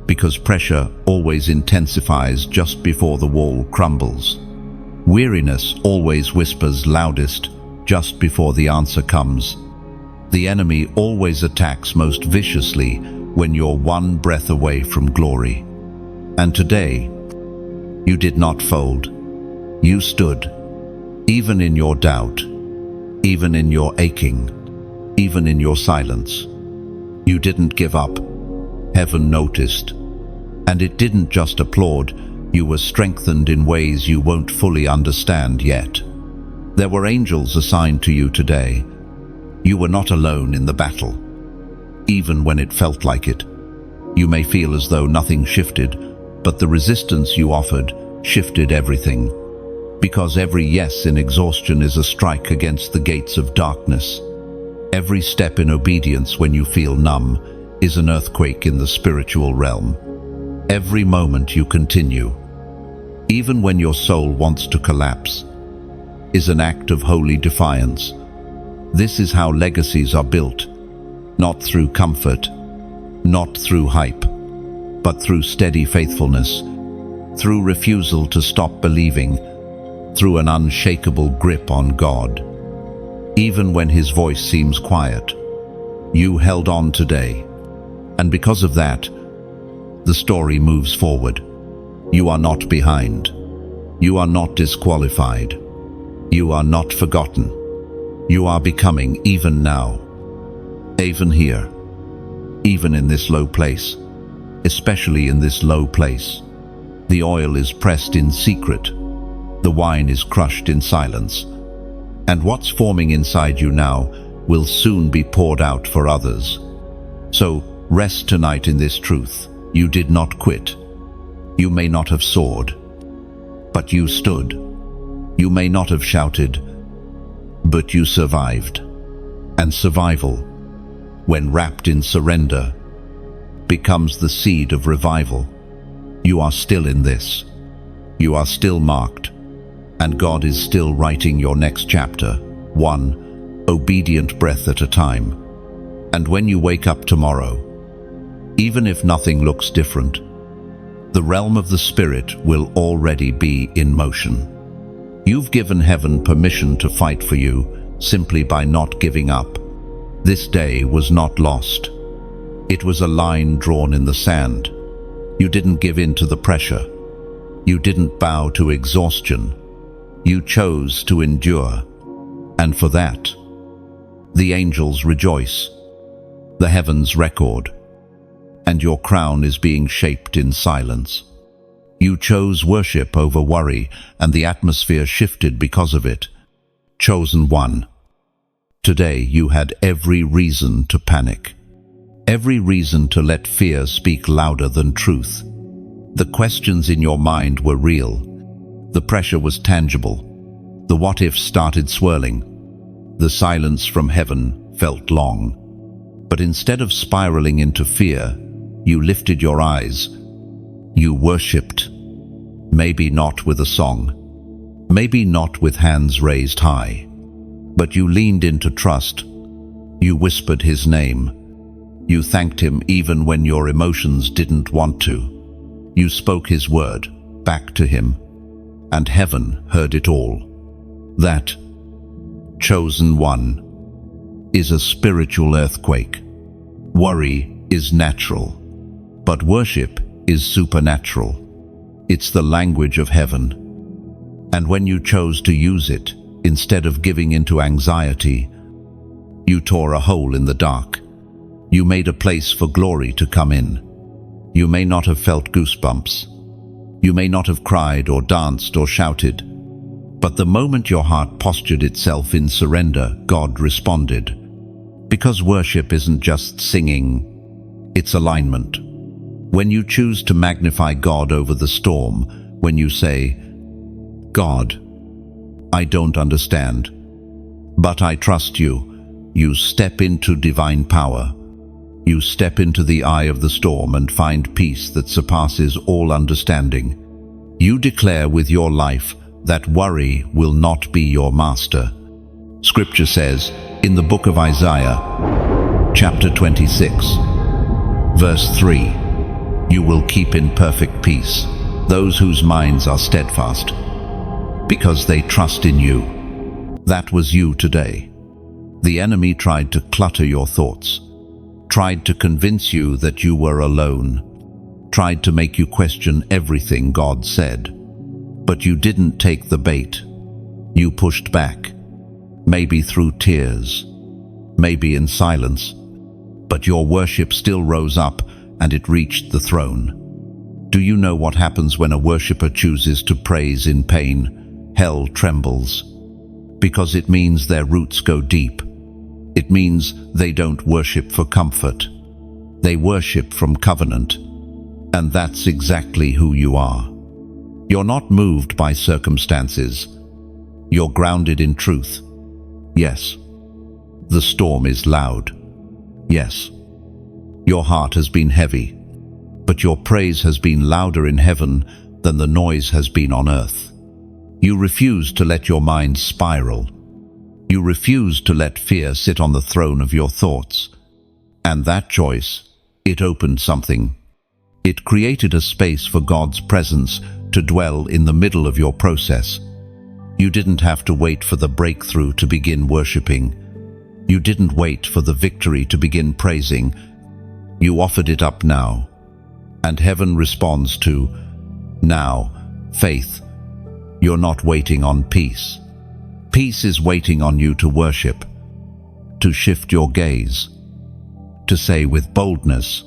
because pressure always intensifies just before the wall crumbles. Weariness always whispers loudest just before the answer comes. The enemy always attacks most viciously when you're one breath away from glory. And today, you did not fold. You stood, even in your doubt, even in your aching, even in your silence. You didn't give up. Heaven noticed. And it didn't just applaud, you were strengthened in ways you won't fully understand yet. There were angels assigned to you today. You were not alone in the battle. Even when it felt like it, you may feel as though nothing shifted, but the resistance you offered shifted everything. Because every yes in exhaustion is a strike against the gates of darkness. Every step in obedience when you feel numb is an earthquake in the spiritual realm. Every moment you continue, even when your soul wants to collapse, is an act of holy defiance. This is how legacies are built, not through comfort, not through hype, but through steady faithfulness, through refusal to stop believing, through an unshakable grip on God. Even when His voice seems quiet, you held on today. And because of that, the story moves forward. You are not behind. You are not disqualified. You are not forgotten. You are becoming even now. Even here. Even in this low place. Especially in this low place. The oil is pressed in secret. The wine is crushed in silence. And what's forming inside you now will soon be poured out for others. So rest tonight in this truth. You did not quit. You may not have soared, but you stood. You may not have shouted, but you survived. And survival, when wrapped in surrender, becomes the seed of revival. You are still in this. You are still marked. And God is still writing your next chapter, one obedient breath at a time. And when you wake up tomorrow, even if nothing looks different, the realm of the Spirit will already be in motion. You've given heaven permission to fight for you simply by not giving up. This day was not lost. It was a line drawn in the sand. You didn't give in to the pressure. You didn't bow to exhaustion. You chose to endure, and for that, the angels rejoice, the heavens record, and your crown is being shaped in silence. You chose worship over worry, and the atmosphere shifted because of it. Chosen one. Today you had every reason to panic, every reason to let fear speak louder than truth. The questions in your mind were real. The pressure was tangible. The what-ifs started swirling. The silence from heaven felt long. But instead of spiraling into fear, you lifted your eyes. You worshipped. Maybe not with a song. Maybe not with hands raised high. But you leaned into trust. You whispered His name. You thanked Him even when your emotions didn't want to. You spoke His word back to Him. And heaven heard it all. That chosen one is a spiritual earthquake. Worry is natural, but worship is supernatural. It's the language of heaven. And when you chose to use it, instead of giving into anxiety, you tore a hole in the dark. You made a place for glory to come in. You may not have felt goosebumps. You may not have cried or danced or shouted, but the moment your heart postured itself in surrender, God responded. Because worship isn't just singing, it's alignment. When you choose to magnify God over the storm, when you say, God, I don't understand, but I trust you, you step into divine power. You step into the eye of the storm and find peace that surpasses all understanding. You declare with your life that worry will not be your master. Scripture says in the book of Isaiah, chapter 26, verse 3, you will keep in perfect peace those whose minds are steadfast, because they trust in you. That was you today. The enemy tried to clutter your thoughts, tried to convince you that you were alone, tried to make you question everything God said. But you didn't take the bait. You pushed back, maybe through tears, maybe in silence, but your worship still rose up and it reached the throne. Do you know what happens when a worshipper chooses to praise in pain? Hell trembles, because it means their roots go deep. It means they don't worship for comfort. They worship from covenant. And that's exactly who you are. You're not moved by circumstances. You're grounded in truth. Yes, the storm is loud. Yes, your heart has been heavy, but your praise has been louder in heaven than the noise has been on earth. You refuse to let your mind spiral. You refuse to let fear sit on the throne of your thoughts. And that choice, it opened something. It created a space for God's presence to dwell in the middle of your process. You didn't have to wait for the breakthrough to begin worshiping. You didn't wait for the victory to begin praising. You offered it up now. And heaven responds to, now, faith. You're not waiting on peace. Peace is waiting on you to worship, to shift your gaze, to say with boldness,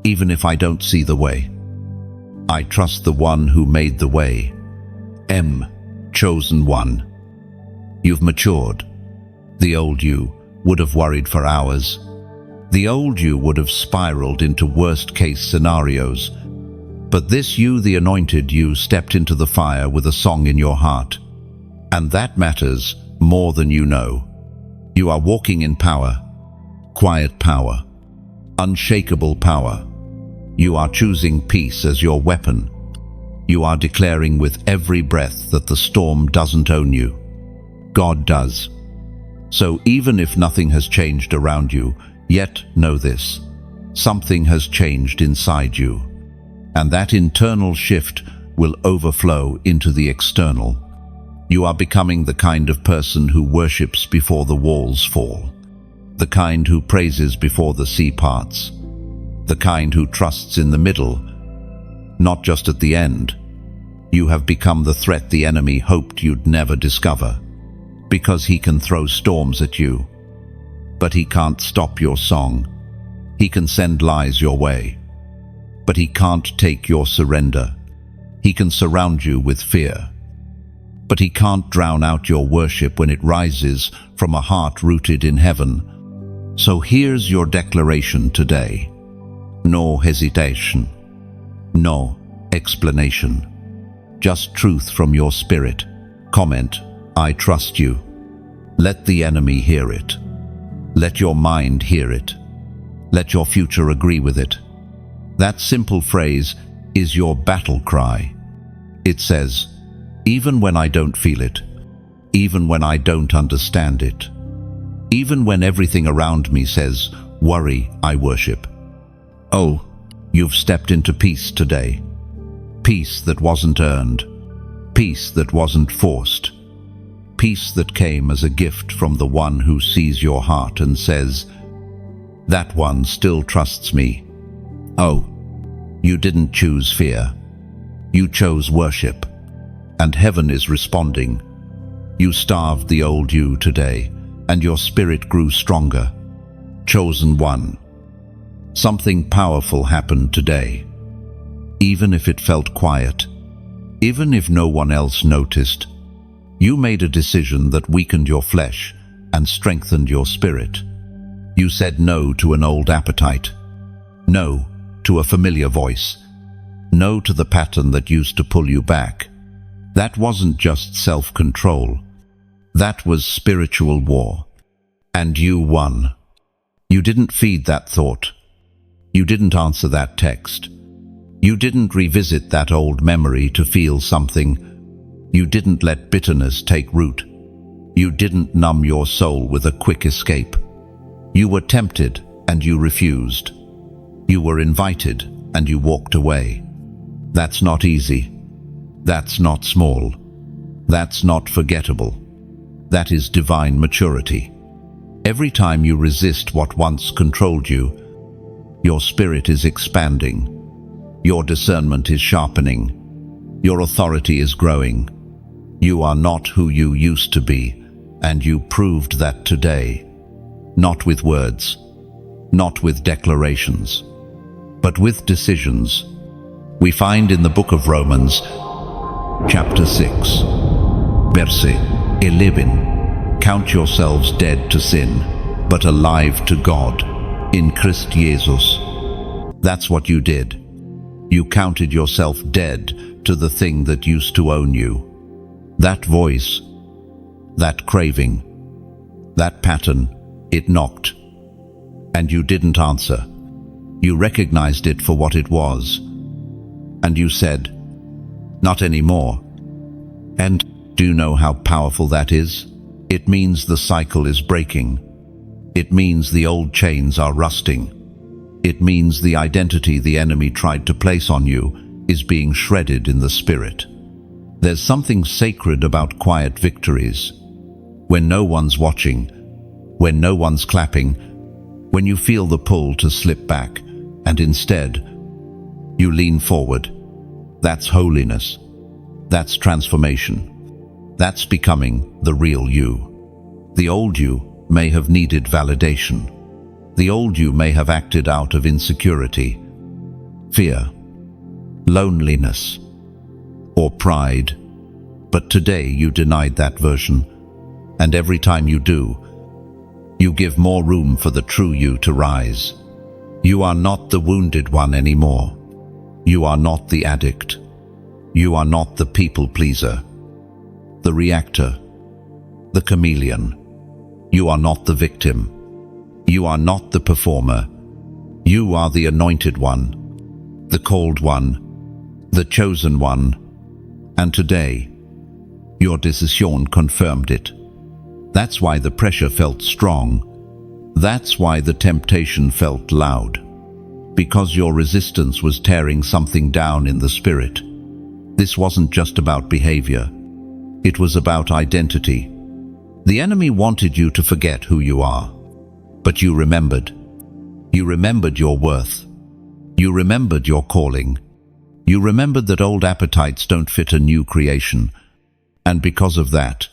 even if I don't see the way, I trust the one who made the way. Chosen one. You've matured. The old you would have worried for hours. The old you would have spiraled into worst-case scenarios. But this you, the anointed you, stepped into the fire with a song in your heart. And that matters more than you know. You are walking in power, quiet power, unshakable power. You are choosing peace as your weapon. You are declaring with every breath that the storm doesn't own you. God does. So even if nothing has changed around you, yet know this: something has changed inside you. And that internal shift will overflow into the external. You are becoming the kind of person who worships before the walls fall. The kind who praises before the sea parts. The kind who trusts in the middle, not just at the end. You have become the threat the enemy hoped you'd never discover, because he can throw storms at you. But he can't stop your song. He can send lies your way. But he can't take your surrender. He can surround you with fear. But he can't drown out your worship when it rises from a heart rooted in heaven. So here's your declaration today. No hesitation. No explanation. Just truth from your spirit. Comment, I trust you. Let the enemy hear it. Let your mind hear it. Let your future agree with it. That simple phrase is your battle cry. It says, even when I don't feel it, even when I don't understand it, even when everything around me says, worry, I worship. Oh, you've stepped into peace today. Peace that wasn't earned. Peace that wasn't forced. Peace that came as a gift from the one who sees your heart and says, that one still trusts me. Oh, you didn't choose fear. You chose worship. And heaven is responding. You starved the old you today, and your spirit grew stronger. Chosen one. Something powerful happened today. Even if it felt quiet, even if no one else noticed, you made a decision that weakened your flesh and strengthened your spirit. You said no to an old appetite. No to a familiar voice. No to the pattern that used to pull you back. That wasn't just self-control. That was spiritual war. And you won. You didn't feed that thought. You didn't answer that text. You didn't revisit that old memory to feel something. You didn't let bitterness take root. You didn't numb your soul with a quick escape. You were tempted and you refused. You were invited and you walked away. That's not easy. That's not small. That's not forgettable. That is divine maturity. Every time you resist what once controlled you, your spirit is expanding. Your discernment is sharpening. Your authority is growing. You are not who you used to be, and you proved that today. Not with words, not with declarations, but with decisions. We find in the book of Romans, chapter 6, verse 11. Count yourselves dead to sin, but alive to God in Christ Jesus. That's what you did. You counted yourself dead to the thing that used to own you. That voice, that craving, that pattern, it knocked. And you didn't answer. You recognized it for what it was. And you said, "Not anymore." And do you know how powerful that is? It means the cycle is breaking. It means the old chains are rusting. It means the identity the enemy tried to place on you is being shredded in the spirit. There's something sacred about quiet victories. When no one's watching, when no one's clapping, when you feel the pull to slip back, and instead, you lean forward. That's holiness. That's transformation. That's becoming the real you. The old you may have needed validation. The old you may have acted out of insecurity, fear, loneliness, or pride. But today you denied that version. And every time you do, you give more room for the true you to rise. You are not the wounded one anymore. You are not the addict. You are not the people pleaser, the reactor, the chameleon. You are not the victim. You are not the performer. You are the anointed one, the called one, the chosen one. And today, your decision confirmed it. That's why the pressure felt strong. That's why the temptation felt loud. Because your resistance was tearing something down in the spirit. This wasn't just about behavior. It was about identity. The enemy wanted you to forget who you are. But you remembered. You remembered your worth. You remembered your calling. You remembered that old appetites don't fit a new creation. And because of that,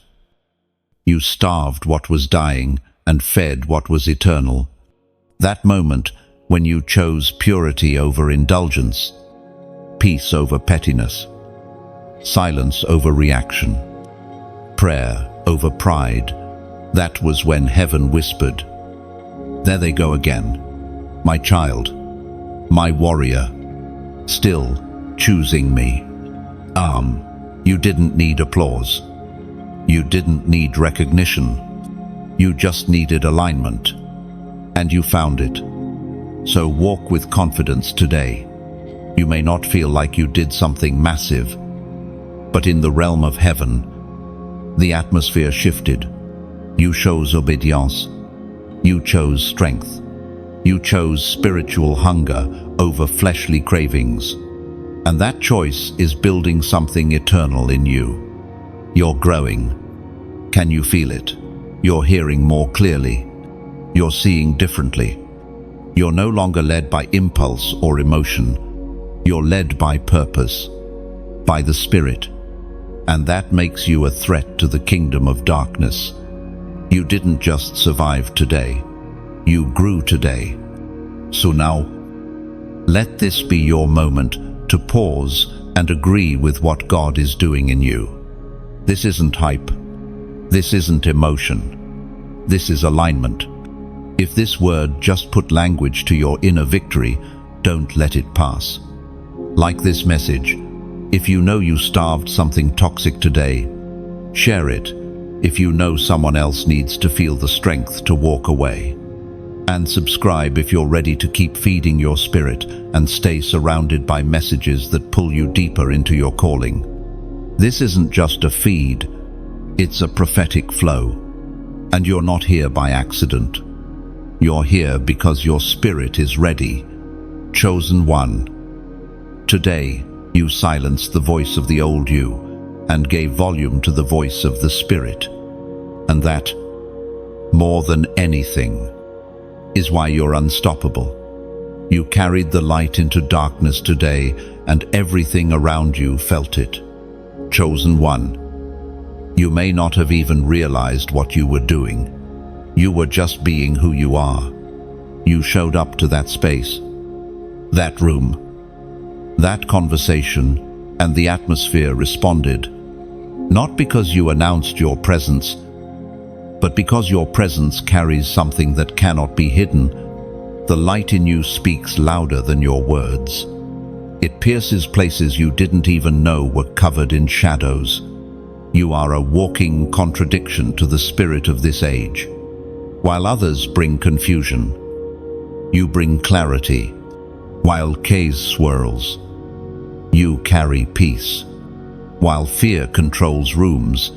you starved what was dying and fed what was eternal. That moment when you chose purity over indulgence, peace over pettiness, silence over reaction, prayer over pride, that was when heaven whispered, "There they go again, my child, my warrior, still choosing me." You didn't need applause. You didn't need recognition. You just needed alignment. And you found it. So walk with confidence today. You may not feel like you did something massive, but in the realm of heaven, the atmosphere shifted. You chose obedience. You chose strength. You chose spiritual hunger over fleshly cravings. And that choice is building something eternal in you. You're growing. Can you feel it? You're hearing more clearly. You're seeing differently. You're no longer led by impulse or emotion. You're led by purpose, by the Spirit. And that makes you a threat to the kingdom of darkness. You didn't just survive today. You grew today. So now, let this be your moment to pause and agree with what God is doing in you. This isn't hype. This isn't emotion. This is alignment. If this word just put language to your inner victory, don't let it pass. Like this message, if you know you starved something toxic today, share it. If you know someone else needs to feel the strength to walk away. And subscribe if you're ready to keep feeding your spirit and stay surrounded by messages that pull you deeper into your calling. This isn't just a feed, it's a prophetic flow. And you're not here by accident. You're here because your spirit is ready. Chosen one. Today, you silenced the voice of the old you and gave volume to the voice of the Spirit. And that, more than anything, is why you're unstoppable. You carried the light into darkness today, and everything around you felt it. Chosen one. You may not have even realized what you were doing. You were just being who you are. You showed up to that space, that room, that conversation, and the atmosphere responded. Not because you announced your presence, but because your presence carries something that cannot be hidden. The light in you speaks louder than your words. It pierces places you didn't even know were covered in shadows. You are a walking contradiction to the spirit of this age. While others bring confusion, you bring clarity. While chaos swirls, you carry peace. While fear controls rooms,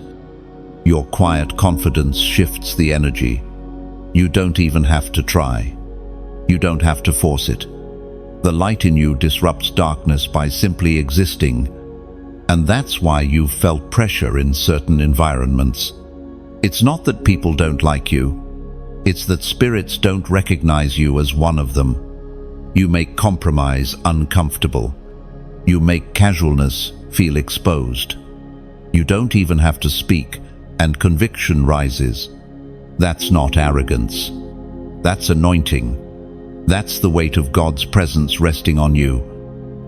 your quiet confidence shifts the energy. You don't even have to try. You don't have to force it. The light in you disrupts darkness by simply existing, and that's why you've felt pressure in certain environments. It's not that people don't like you. It's that spirits don't recognize you as one of them. You make compromise uncomfortable. You make casualness feel exposed. You don't even have to speak, and conviction rises. That's not arrogance. That's anointing. That's the weight of God's presence resting on you.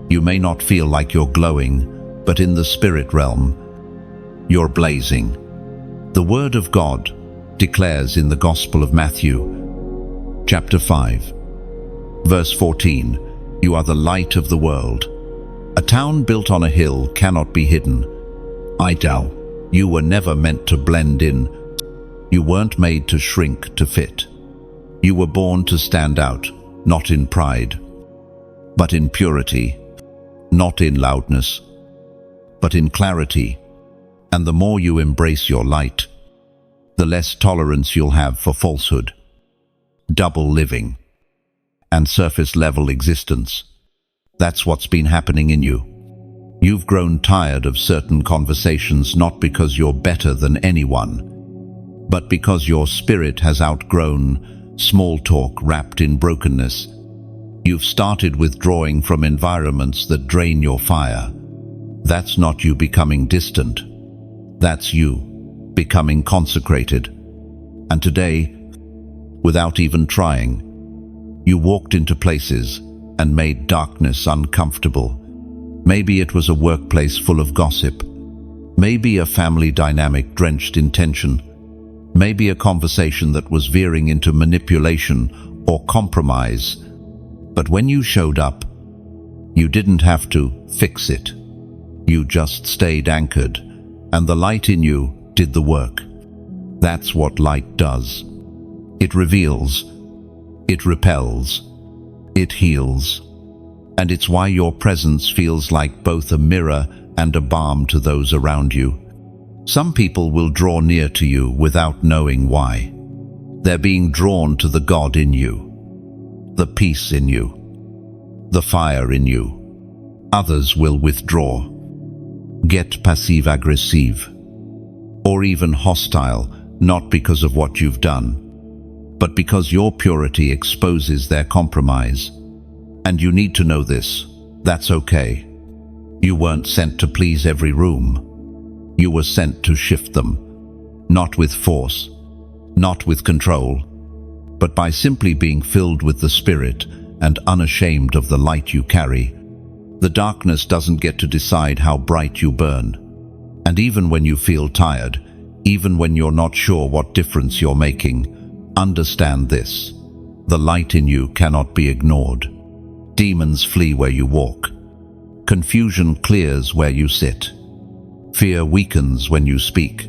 You may not feel like you're glowing, but in the spirit realm, you're blazing. The Word of God declares in the Gospel of Matthew, chapter 5, verse 14, "You are the light of the world. A town built on a hill cannot be hidden." You were never meant to blend in. You weren't made to shrink to fit. You were born to stand out, not in pride, but in purity, not in loudness, but in clarity. And the more you embrace your light, the less tolerance you'll have for falsehood, double living, and surface-level existence. That's what's been happening in you. You've grown tired of certain conversations, not because you're better than anyone, but because your spirit has outgrown small talk wrapped in brokenness. You've started withdrawing from environments that drain your fire. That's not you becoming distant. That's you becoming consecrated. And today, without even trying, you walked into places and made darkness uncomfortable. Maybe it was a workplace full of gossip. Maybe a family dynamic drenched in tension. Maybe a conversation that was veering into manipulation or compromise. But when you showed up, you didn't have to fix it. You just stayed anchored, and the light in you did the work. That's what light does. It reveals, it repels, it heals. And it's why your presence feels like both a mirror and a balm to those around you. Some people will draw near to you without knowing why. They're being drawn to the God in you, the peace in you, the fire in you. Others will withdraw, get passive-aggressive, or even hostile, not because of what you've done, but because your purity exposes their compromise. And you need to know this. That's okay. You weren't sent to please every room. You were sent to shift them, not with force, not with control, but by simply being filled with the Spirit and unashamed of the light you carry. The darkness doesn't get to decide how bright you burn. And even when you feel tired, even when you're not sure what difference you're making, understand this. The light in you cannot be ignored. Demons flee where you walk. Confusion clears where you sit. Fear weakens when you speak,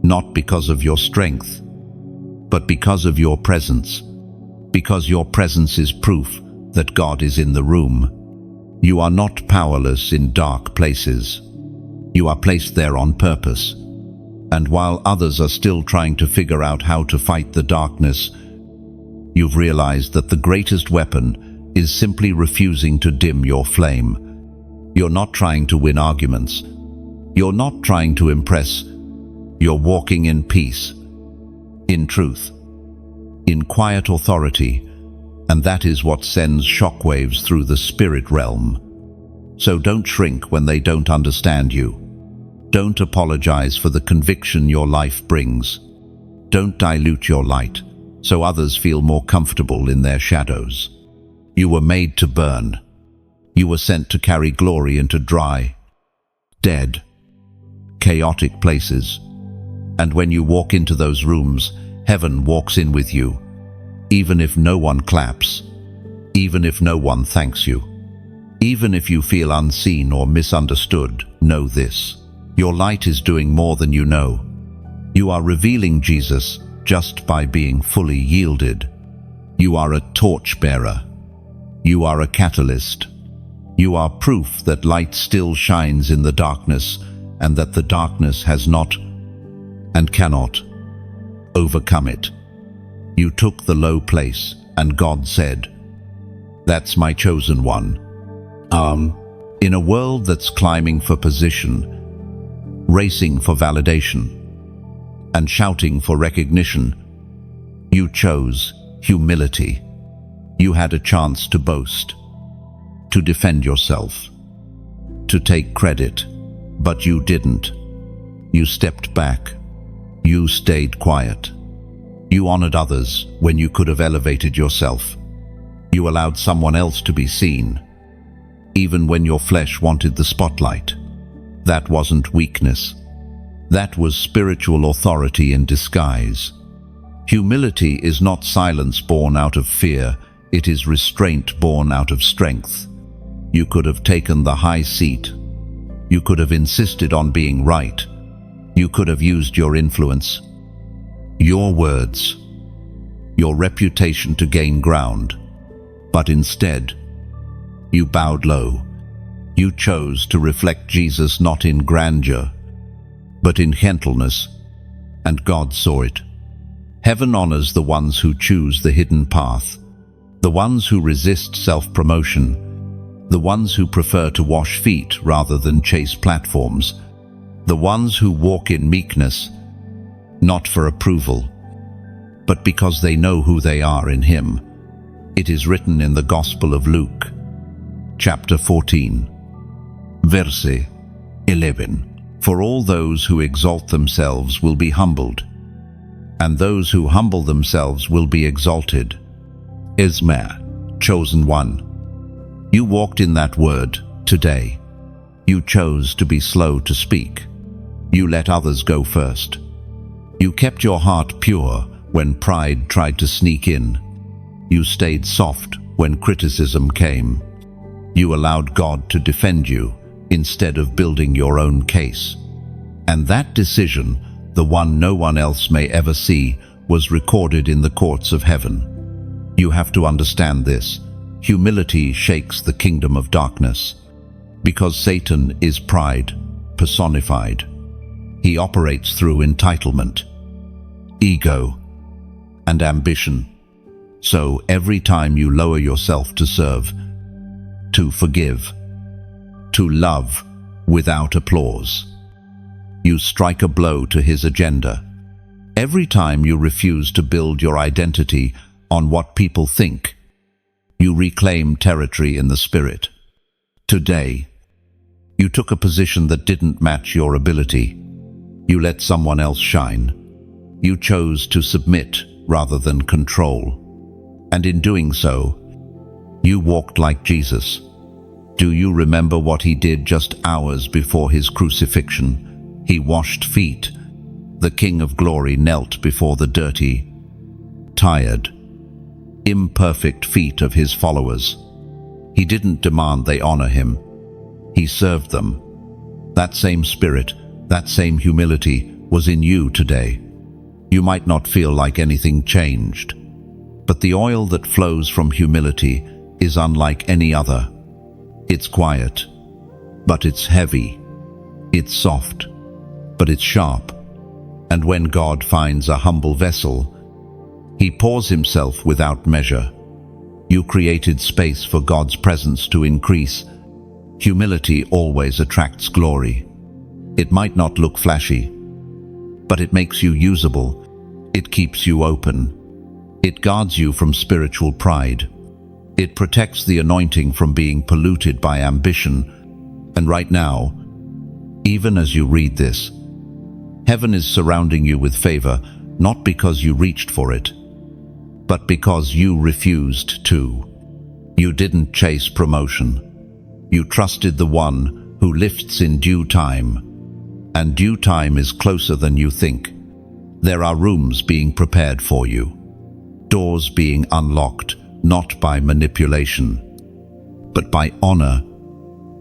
not because of your strength, but because of your presence. Because your presence is proof that God is in the room. You are not powerless in dark places. You are placed there on purpose. And while others are still trying to figure out how to fight the darkness, you've realized that the greatest weapon is simply refusing to dim your flame. You're not trying to win arguments. You're not trying to impress. You're walking in peace, in truth, in quiet authority, and that is what sends shockwaves through the spirit realm. So don't shrink when they don't understand you. Don't apologize for the conviction your life brings. Don't dilute your light so others feel more comfortable in their shadows. You were made to burn. You were sent to carry glory into dry, dead chaotic places. And when you walk into those rooms, heaven walks in with you, even if no one claps, even if no one thanks you. Even if you feel unseen or misunderstood, know this: your light is doing more than you know. You are revealing Jesus just by being fully yielded. You are a torchbearer. You are a catalyst. You are proof that light still shines in the darkness, and that the darkness has not and cannot overcome it. You took the low place, and God said, "That's my chosen one." In a world that's climbing for position, racing for validation, and shouting for recognition, you chose humility. You had a chance to boast, to defend yourself, to take credit, but you didn't. You stepped back. You stayed quiet. You honored others when you could have elevated yourself. You allowed someone else to be seen, even when your flesh wanted the spotlight. That wasn't weakness. That was spiritual authority in disguise. Humility is not silence born out of fear. It is restraint born out of strength. You could have taken the high seat. You could have insisted on being right. You could have used your influence, your words, your reputation to gain ground. But instead, you bowed low. You chose to reflect Jesus not in grandeur, but in gentleness, and God saw it. Heaven honors the ones who choose the hidden path, the ones who resist self-promotion, the ones who prefer to wash feet rather than chase platforms, the ones who walk in meekness, not for approval, but because they know who they are in Him. It is written in the Gospel of Luke, chapter 14, verse 11. For all those who exalt themselves will be humbled, and those who humble themselves will be exalted. Isma, chosen one. You walked in that word today. You chose to be slow to speak. You let others go first. You kept your heart pure when pride tried to sneak in. You stayed soft when criticism came. You allowed God to defend you instead of building your own case. And that decision, the one no one else may ever see, was recorded in the courts of heaven. You have to understand this. Humility shakes the kingdom of darkness, because Satan is pride personified. He operates through entitlement, ego, and ambition. So every time you lower yourself to serve, to forgive, to love without applause, you strike a blow to his agenda. Every time you refuse to build your identity on what people think, you reclaim territory in the spirit. Today, you took a position that didn't match your ability. You let someone else shine. You chose to submit rather than control. And in doing so, you walked like Jesus. Do you remember what he did just hours before his crucifixion? He washed feet. The King of Glory knelt before the dirty, tired, imperfect feet of his followers. He didn't demand they honor him. He served them. That same spirit, that same humility was in you today. You might not feel like anything changed, but the oil that flows from humility is unlike any other. It's quiet, but it's heavy. It's soft, but it's sharp. And when God finds a humble vessel, he pours himself without measure. You created space for God's presence to increase. Humility always attracts glory. It might not look flashy, but it makes you usable. It keeps you open. It guards you from spiritual pride. It protects the anointing from being polluted by ambition. And right now, even as you read this, heaven is surrounding you with favor, not because you reached for it, but because you refused to. You didn't chase promotion. You trusted the one who lifts in due time. and due time is closer than you think. There are rooms being prepared for you, doors being unlocked, not by manipulation, but by honor.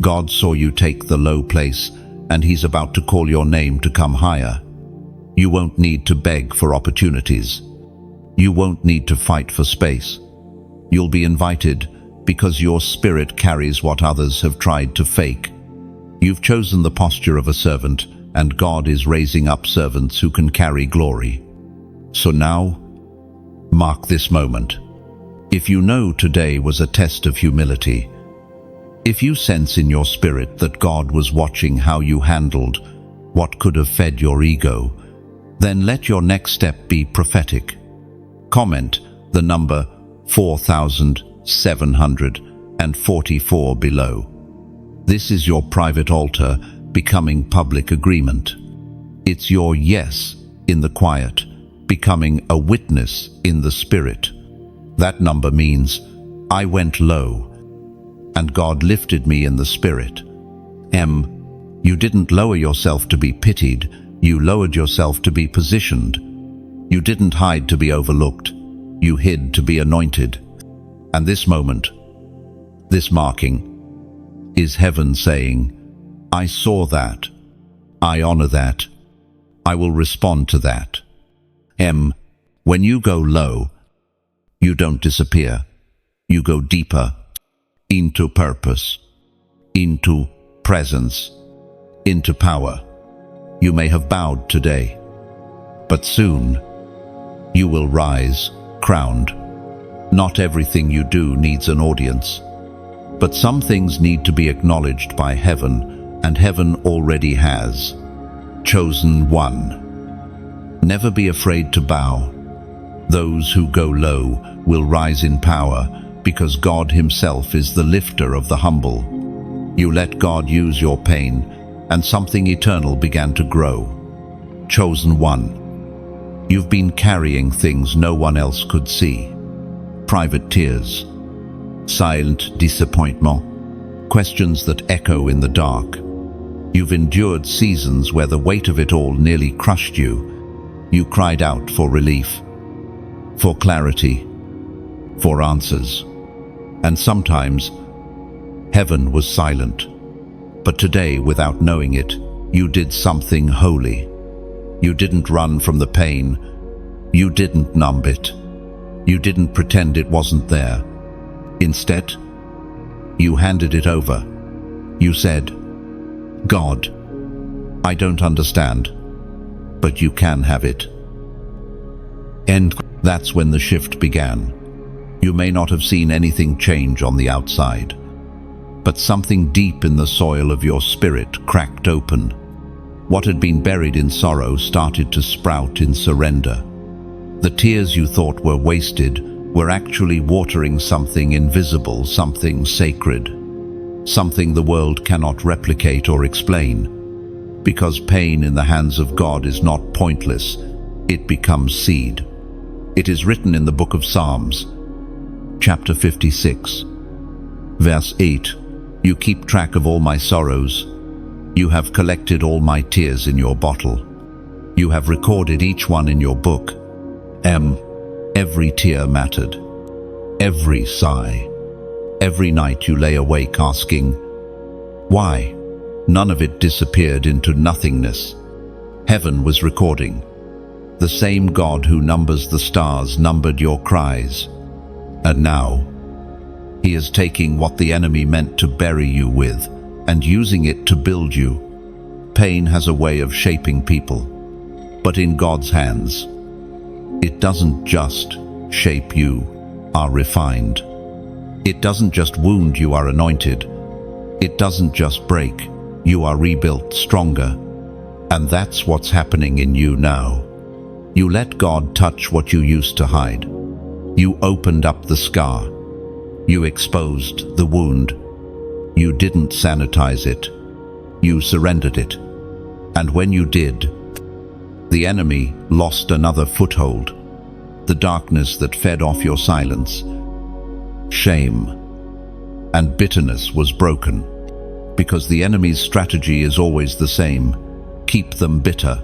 God saw you take the low place, and He's about to call your name to come higher. You won't need to beg for opportunities. You won't need to fight for space. You'll be invited because your spirit carries what others have tried to fake. You've chosen the posture of a servant, and God is raising up servants who can carry glory. So now, mark this moment. If you know today was a test of humility, if you sense in your spirit that God was watching how you handled what could have fed your ego, then let your next step be prophetic. Comment the number 4,744 below. This is your private altar becoming public agreement. It's your yes in the quiet, becoming a witness in the spirit. That number means, I went low, and God lifted me in the spirit. You didn't lower yourself to be pitied, you lowered yourself to be positioned. You didn't hide to be overlooked, you hid to be anointed. And this moment, this marking, is heaven saying, I saw that, I honor that, I will respond to that. When you go low, you don't disappear, you go deeper, into purpose, into presence, into power. You may have bowed today, but soon you will rise, crowned. Not everything you do needs an audience, but some things need to be acknowledged by heaven, and heaven already has. Chosen one. Never be afraid to bow. Those who go low will rise in power, because God Himself is the lifter of the humble. You let God use your pain, and something eternal began to grow. Chosen one. You've been carrying things no one else could see. Private tears, silent disappointment, questions that echo in the dark. You've endured seasons where the weight of it all nearly crushed you. You cried out for relief, for clarity, for answers. And sometimes, heaven was silent. But today, without knowing it, you did something holy. You didn't run from the pain. You didn't numb it. You didn't pretend it wasn't there. Instead, you handed it over. You said, God, I don't understand, but you can have it. And that's when the shift began. You may not have seen anything change on the outside, but something deep in the soil of your spirit cracked open. What had been buried in sorrow started to sprout in surrender. The tears you thought were wasted were actually watering something invisible, something sacred, something the world cannot replicate or explain. Because pain in the hands of God is not pointless, it becomes seed. It is written in the book of Psalms, chapter 56, verse 8, You keep track of all my sorrows. You have collected all my tears in your bottle. You have recorded each one in your book. Every tear mattered. Every sigh. Every night you lay awake asking, why? None of it disappeared into nothingness. Heaven was recording. The same God who numbers the stars numbered your cries. And now, He is taking what the enemy meant to bury you with and using it to build you. Pain has a way of shaping people, but in God's hands, it doesn't just shape you, are refined. It doesn't just wound, you are anointed. It doesn't just break, you are rebuilt stronger. And that's what's happening in you now. You let God touch what you used to hide. You opened up the scar. You exposed the wound. You didn't sanitize it. You surrendered it. And when you did, the enemy lost another foothold. The darkness that fed off your silence, shame, and bitterness was broken. Because the enemy's strategy is always the same. keep them bitter,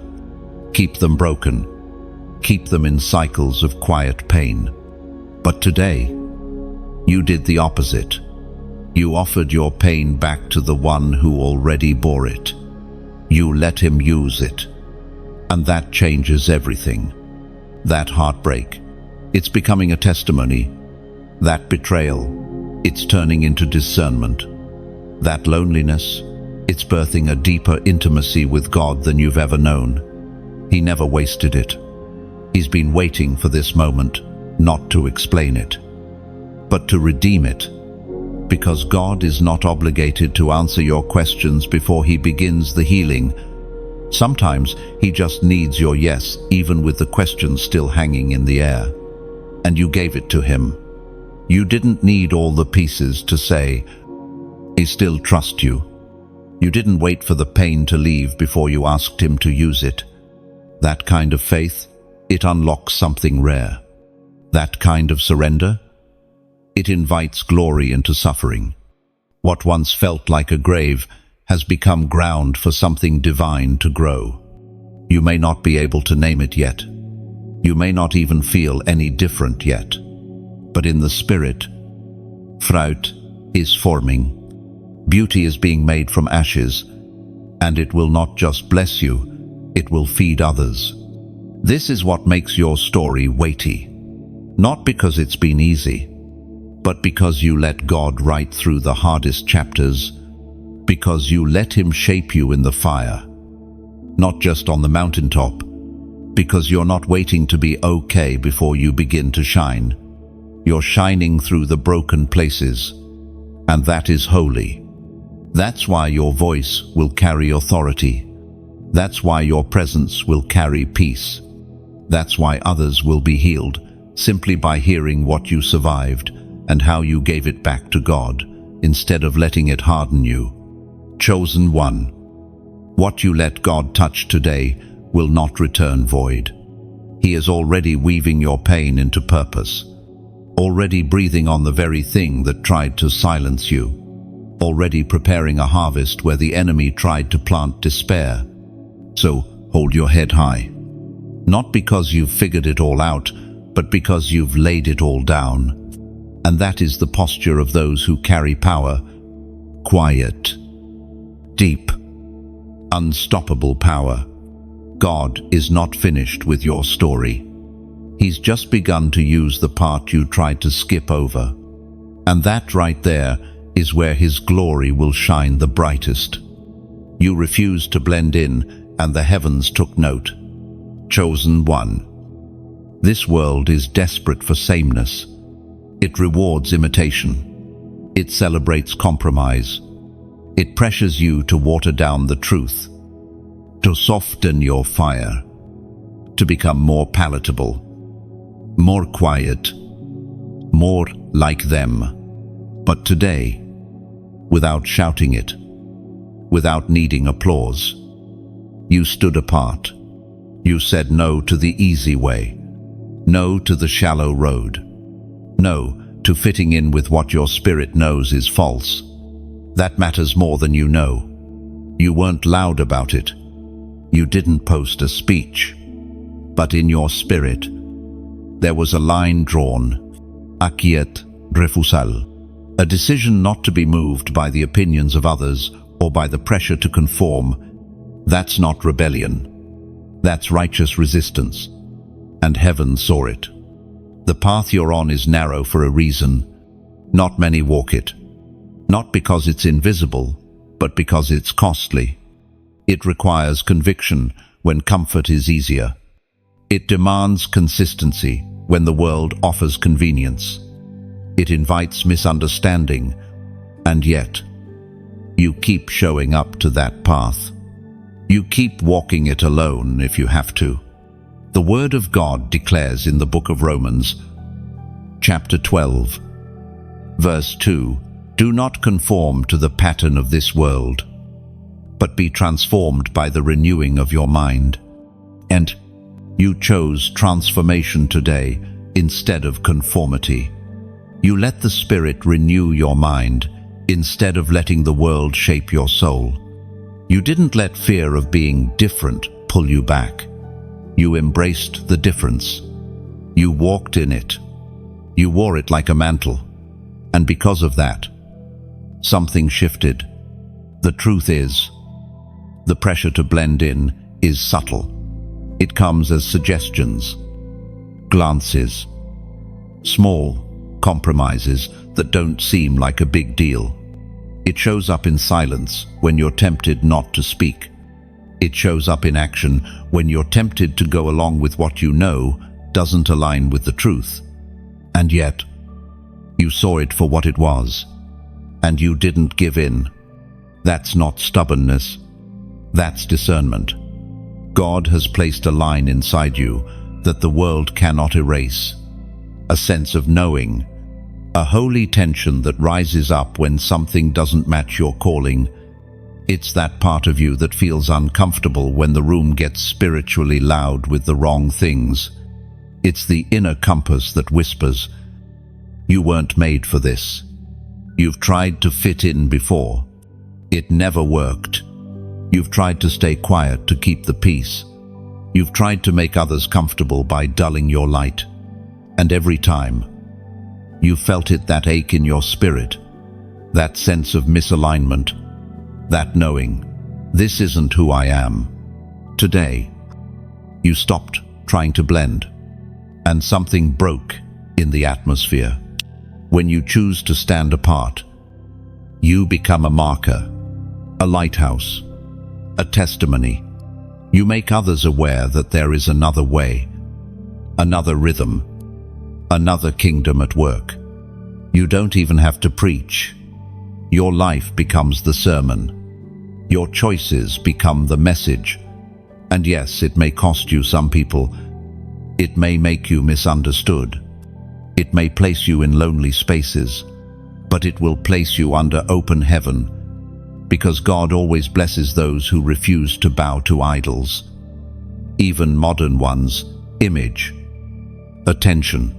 keep them broken, keep them in cycles of quiet pain. But today, you did the opposite. You offered your pain back to the one who already bore it. You let him use it. And that changes everything. That heartbreak, it's becoming a testimony. That betrayal, it's turning into discernment. That loneliness, it's birthing a deeper intimacy with God than you've ever known. He never wasted it. He's been waiting for this moment, not to explain it, but to redeem it. Because God is not obligated to answer your questions before he begins the healing. Sometimes he just needs your yes, even with the questions still hanging in the air. And you gave it to him. You didn't need all the pieces to say, "I still trust you." You didn't wait for the pain to leave before you asked him to use it. That kind of faith, it unlocks something rare. That kind of surrender, it invites glory into suffering. What once felt like a grave has become ground for something divine to grow. You may not be able to name it yet. You may not even feel any different yet. But in the spirit, fruit is forming. Beauty is being made from ashes, and it will not just bless you, it will feed others. This is what makes your story weighty. Not because it's been easy, but because you let God write through the hardest chapters, because you let him shape you in the fire. Not just on the mountaintop, because you're not waiting to be okay before you begin to shine. You're shining through the broken places, and that is holy. That's why your voice will carry authority. That's why your presence will carry peace. That's why others will be healed simply by hearing what you survived and how you gave it back to God instead of letting it harden you. Chosen one. What you let God touch today will not return void. He is already weaving your pain into purpose, already breathing on the very thing that tried to silence you, already preparing a harvest where the enemy tried to plant despair. So hold your head high. Not because you've figured it all out, but because you've laid it all down. And that is the posture of those who carry power. Quiet, deep, unstoppable power. God is not finished with your story. He's just begun to use the part you tried to skip over. And that right there is where his glory will shine the brightest. You refused to blend in, and the heavens took note. Chosen one. This world is desperate for sameness. It rewards imitation. It celebrates compromise. It pressures you to water down the truth, to soften your fire, to become more palatable, more quiet, more like them. But today, without shouting it, without needing applause, you stood apart. You said no to the easy way, no to the shallow road, no to fitting in with what your spirit knows is false. That matters more than you know. You weren't loud about it. You didn't post a speech. But in your spirit, there was a line drawn, Akiet refusal, a decision not to be moved by the opinions of others or by the pressure to conform. That's not rebellion. That's righteous resistance. And heaven saw it. The path you're on is narrow for a reason. Not many walk it. Not because it's invisible, but because it's costly. It requires conviction when comfort is easier. It demands consistency when the world offers convenience. It invites misunderstanding, and yet, you keep showing up to that path. You keep walking it alone if you have to. The Word of God declares in the book of Romans, chapter 12, verse 2, "Do not conform to the pattern of this world, but be transformed by the renewing of your mind." And you chose transformation today instead of conformity. You let the Spirit renew your mind instead of letting the world shape your soul. You didn't let fear of being different pull you back. You embraced the difference. You walked in it. You wore it like a mantle. And because of that, something shifted. The truth is, the pressure to blend in is subtle. It comes as suggestions, glances, small compromises that don't seem like a big deal. It shows up in silence when you're tempted not to speak. It shows up in action when you're tempted to go along with what you know doesn't align with the truth. And yet, you saw it for what it was, and you didn't give in. That's not stubbornness. That's discernment. God has placed a line inside you that the world cannot erase. A sense of knowing, a holy tension that rises up when something doesn't match your calling. It's that part of you that feels uncomfortable when the room gets spiritually loud with the wrong things. It's the inner compass that whispers, "You weren't made for this. You've tried to fit in before. It never worked. You've tried to stay quiet to keep the peace. You've tried to make others comfortable by dulling your light. And every time, you felt it, that ache in your spirit, that sense of misalignment, that knowing, this isn't who I am." Today, you stopped trying to blend, and something broke in the atmosphere. When you choose to stand apart, you become a marker, a lighthouse, a testimony. You make others aware that there is another way, another rhythm, another kingdom at work. You don't even have to preach. Your life becomes the sermon. Your choices become the message. And yes, it may cost you some people. It may make you misunderstood. It may place you in lonely spaces, but it will place you under open heaven, because God always blesses those who refuse to bow to idols, even modern ones. Image, attention,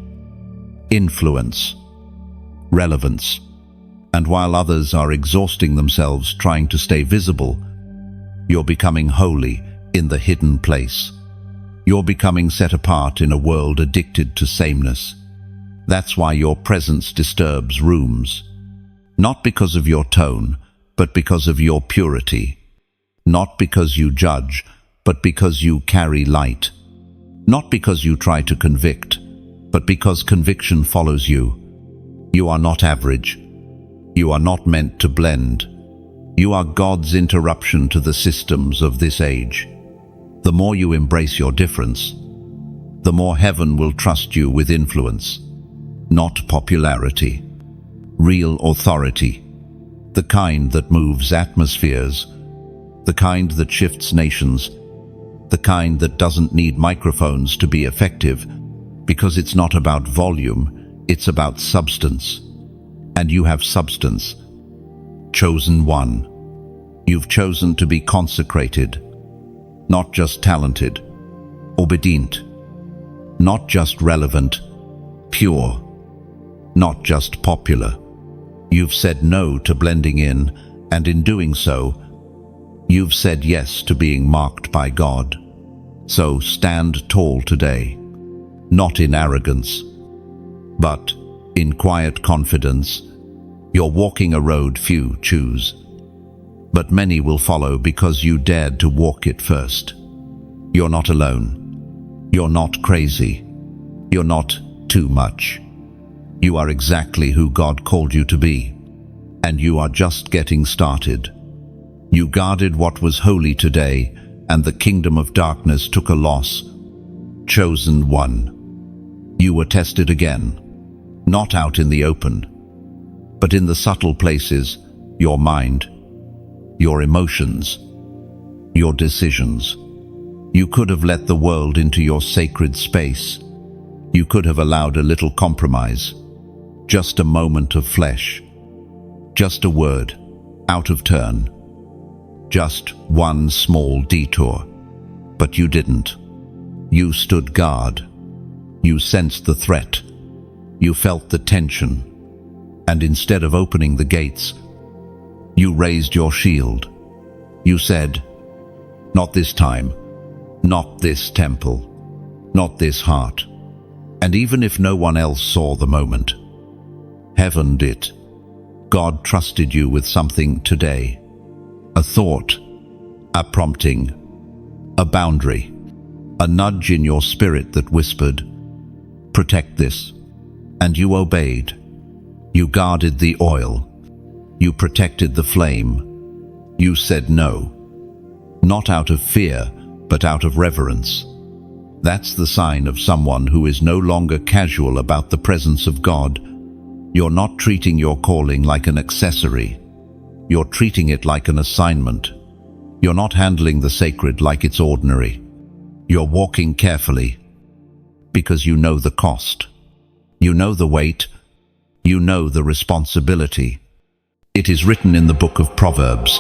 influence, relevance. And while others are exhausting themselves trying to stay visible, you're becoming holy in the hidden place. You're becoming set apart in a world addicted to sameness. That's why your presence disturbs rooms. Not because of your tone, but because of your purity. Not because you judge, but because you carry light. Not because you try to convict, but because conviction follows you. You are not average. You are not meant to blend. You are God's interruption to the systems of this age. The more you embrace your difference, the more heaven will trust you with influence, not popularity. Real authority. The kind that moves atmospheres, the kind that shifts nations, the kind that doesn't need microphones to be effective, because it's not about volume, it's about substance. And you have substance. Chosen one. You've chosen to be consecrated, not just talented, obedient, not just relevant, pure, not just popular. You've said no to blending in, and in doing so, you've said yes to being marked by God. So stand tall today, not in arrogance, but in quiet confidence. You're walking a road few choose, but many will follow because you dared to walk it first. You're not alone. You're not crazy. You're not too much. You are exactly who God called you to be, and you are just getting started. You guarded what was holy today, and the kingdom of darkness took a loss. Chosen one. You were tested again, not out in the open, but in the subtle places, your mind, your emotions, your decisions. You could have let the world into your sacred space. You could have allowed a little compromise, just a moment of flesh, just a word out of turn, just one small detour. But you didn't. You stood guard. You sensed the threat. You felt the tension. And instead of opening the gates, you raised your shield. You said, "Not this time, not this temple, not this heart." And even if no one else saw the moment, heaven did. God trusted you with something today. A thought, a prompting, a boundary, a nudge in your spirit that whispered, "Protect this." And you obeyed. You guarded the oil. You protected the flame. You said no. Not out of fear, but out of reverence. That's the sign of someone who is no longer casual about the presence of God. You're not treating your calling like an accessory. You're treating it like an assignment. You're not handling the sacred like it's ordinary. You're walking carefully because you know the cost. You know the weight. You know the responsibility. It is written in the book of Proverbs,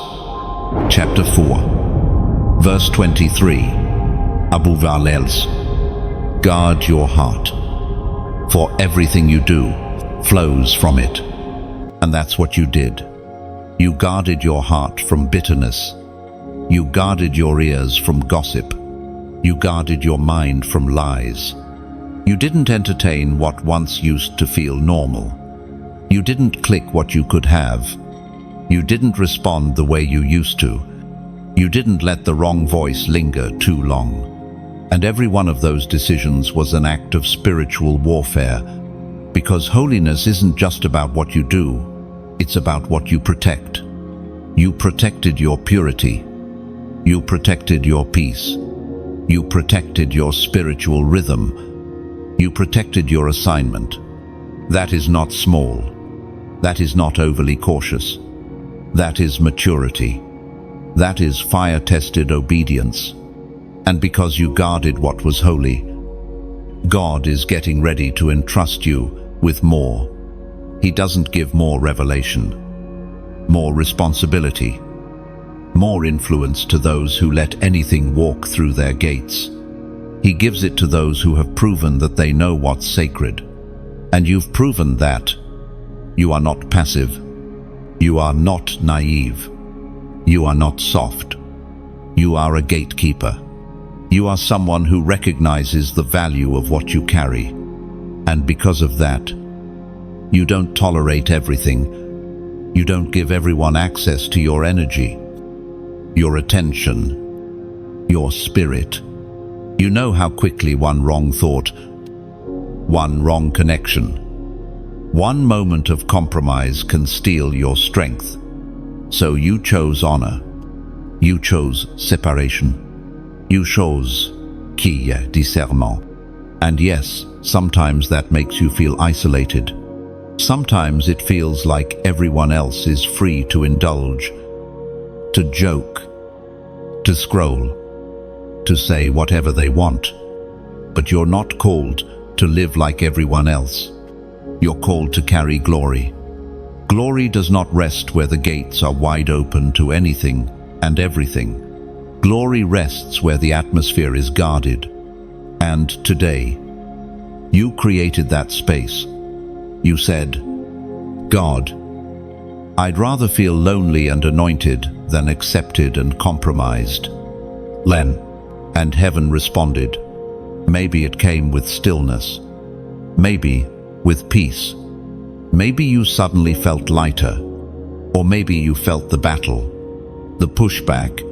chapter 4, verse 23, Abu Valels, guard your heart, for everything you do flows from it. And that's what you did. You guarded your heart from bitterness. You guarded your ears from gossip. You guarded your mind from lies. You didn't entertain what once used to feel normal. You didn't click what you could have. You didn't respond the way you used to. You didn't let the wrong voice linger too long. And every one of those decisions was an act of spiritual warfare, because holiness isn't just about what you do, it's about what you protect. You protected your purity. You protected your peace. You protected your spiritual rhythm. You protected your assignment. That is not small. That is not overly cautious. That is maturity. That is fire-tested obedience. And because you guarded what was holy, God is getting ready to entrust you with more. He doesn't give more revelation, more responsibility, more influence to those who let anything walk through their gates. He gives it to those who have proven that they know what's sacred. And you've proven that. You are not passive. You are not naive. You are not soft. You are a gatekeeper. You are someone who recognizes the value of what you carry. And because of that, you don't tolerate everything. You don't give everyone access to your energy, your attention, your spirit. You know how quickly one wrong thought, one wrong connection, one moment of compromise can steal your strength. So you chose honor. You chose separation. You chose discernement. And yes, sometimes that makes you feel isolated. Sometimes it feels like everyone else is free to indulge, to joke, to scroll, to say whatever they want. But you're not called to live like everyone else. You're called to carry glory. Glory does not rest where the gates are wide open to anything and everything. Glory rests where the atmosphere is guarded. And today, you created that space. You said, "God, I'd rather feel lonely and anointed than accepted and compromised." Len. And heaven responded. Maybe it came with stillness. Maybe with peace. Maybe you suddenly felt lighter. Or maybe you felt the battle, the pushback,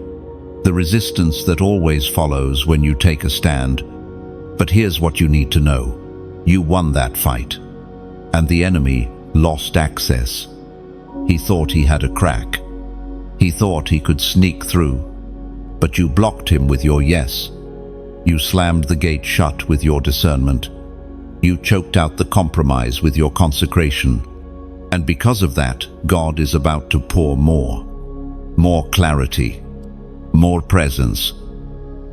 the resistance that always follows when you take a stand. But here's what you need to know. You won that fight. And the enemy lost access. He thought he had a crack. He thought he could sneak through. But you blocked him with your yes. You slammed the gate shut with your discernment. You choked out the compromise with your consecration. And because of that, God is about to pour more. More clarity, more presence,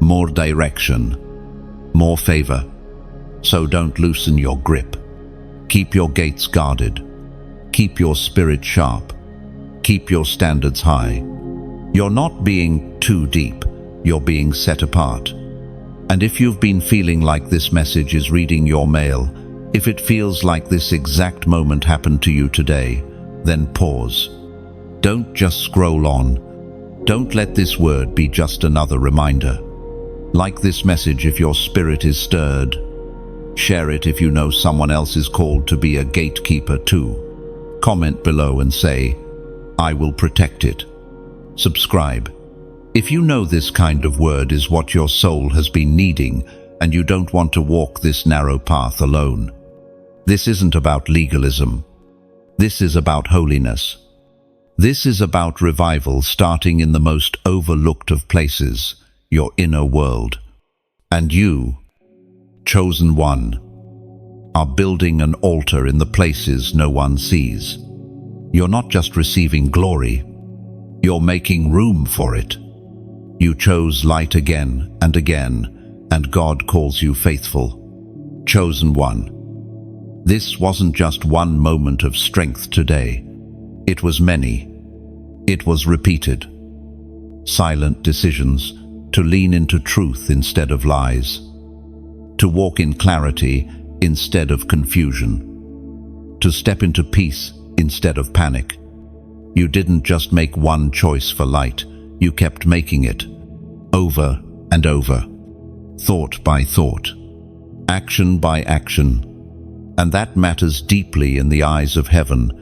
more direction, more favor. So don't loosen your grip. Keep your gates guarded. Keep your spirit sharp. Keep your standards high. You're not being too deep. You're being set apart. And if you've been feeling like this message is reading your mail, if it feels like this exact moment happened to you today, then pause. Don't just scroll on. Don't let this word be just another reminder. Like this message if your spirit is stirred. Share it if you know someone else is called to be a gatekeeper too. Comment below and say, I will protect it. Subscribe. If you know this kind of word is what your soul has been needing and you don't want to walk this narrow path alone. This isn't about legalism. This is about holiness. This is about revival starting in the most overlooked of places, your inner world. And you, chosen one, are building an altar in the places no one sees. You're not just receiving glory, you're making room for it. You chose light again and again, and God calls you faithful. Chosen one. This wasn't just one moment of strength today. It was many. It was repeated. Silent decisions to lean into truth instead of lies. To walk in clarity instead of confusion. To step into peace instead of panic. You didn't just make one choice for light. You kept making it. Over and over. Thought by thought. Action by action. And that matters deeply in the eyes of heaven,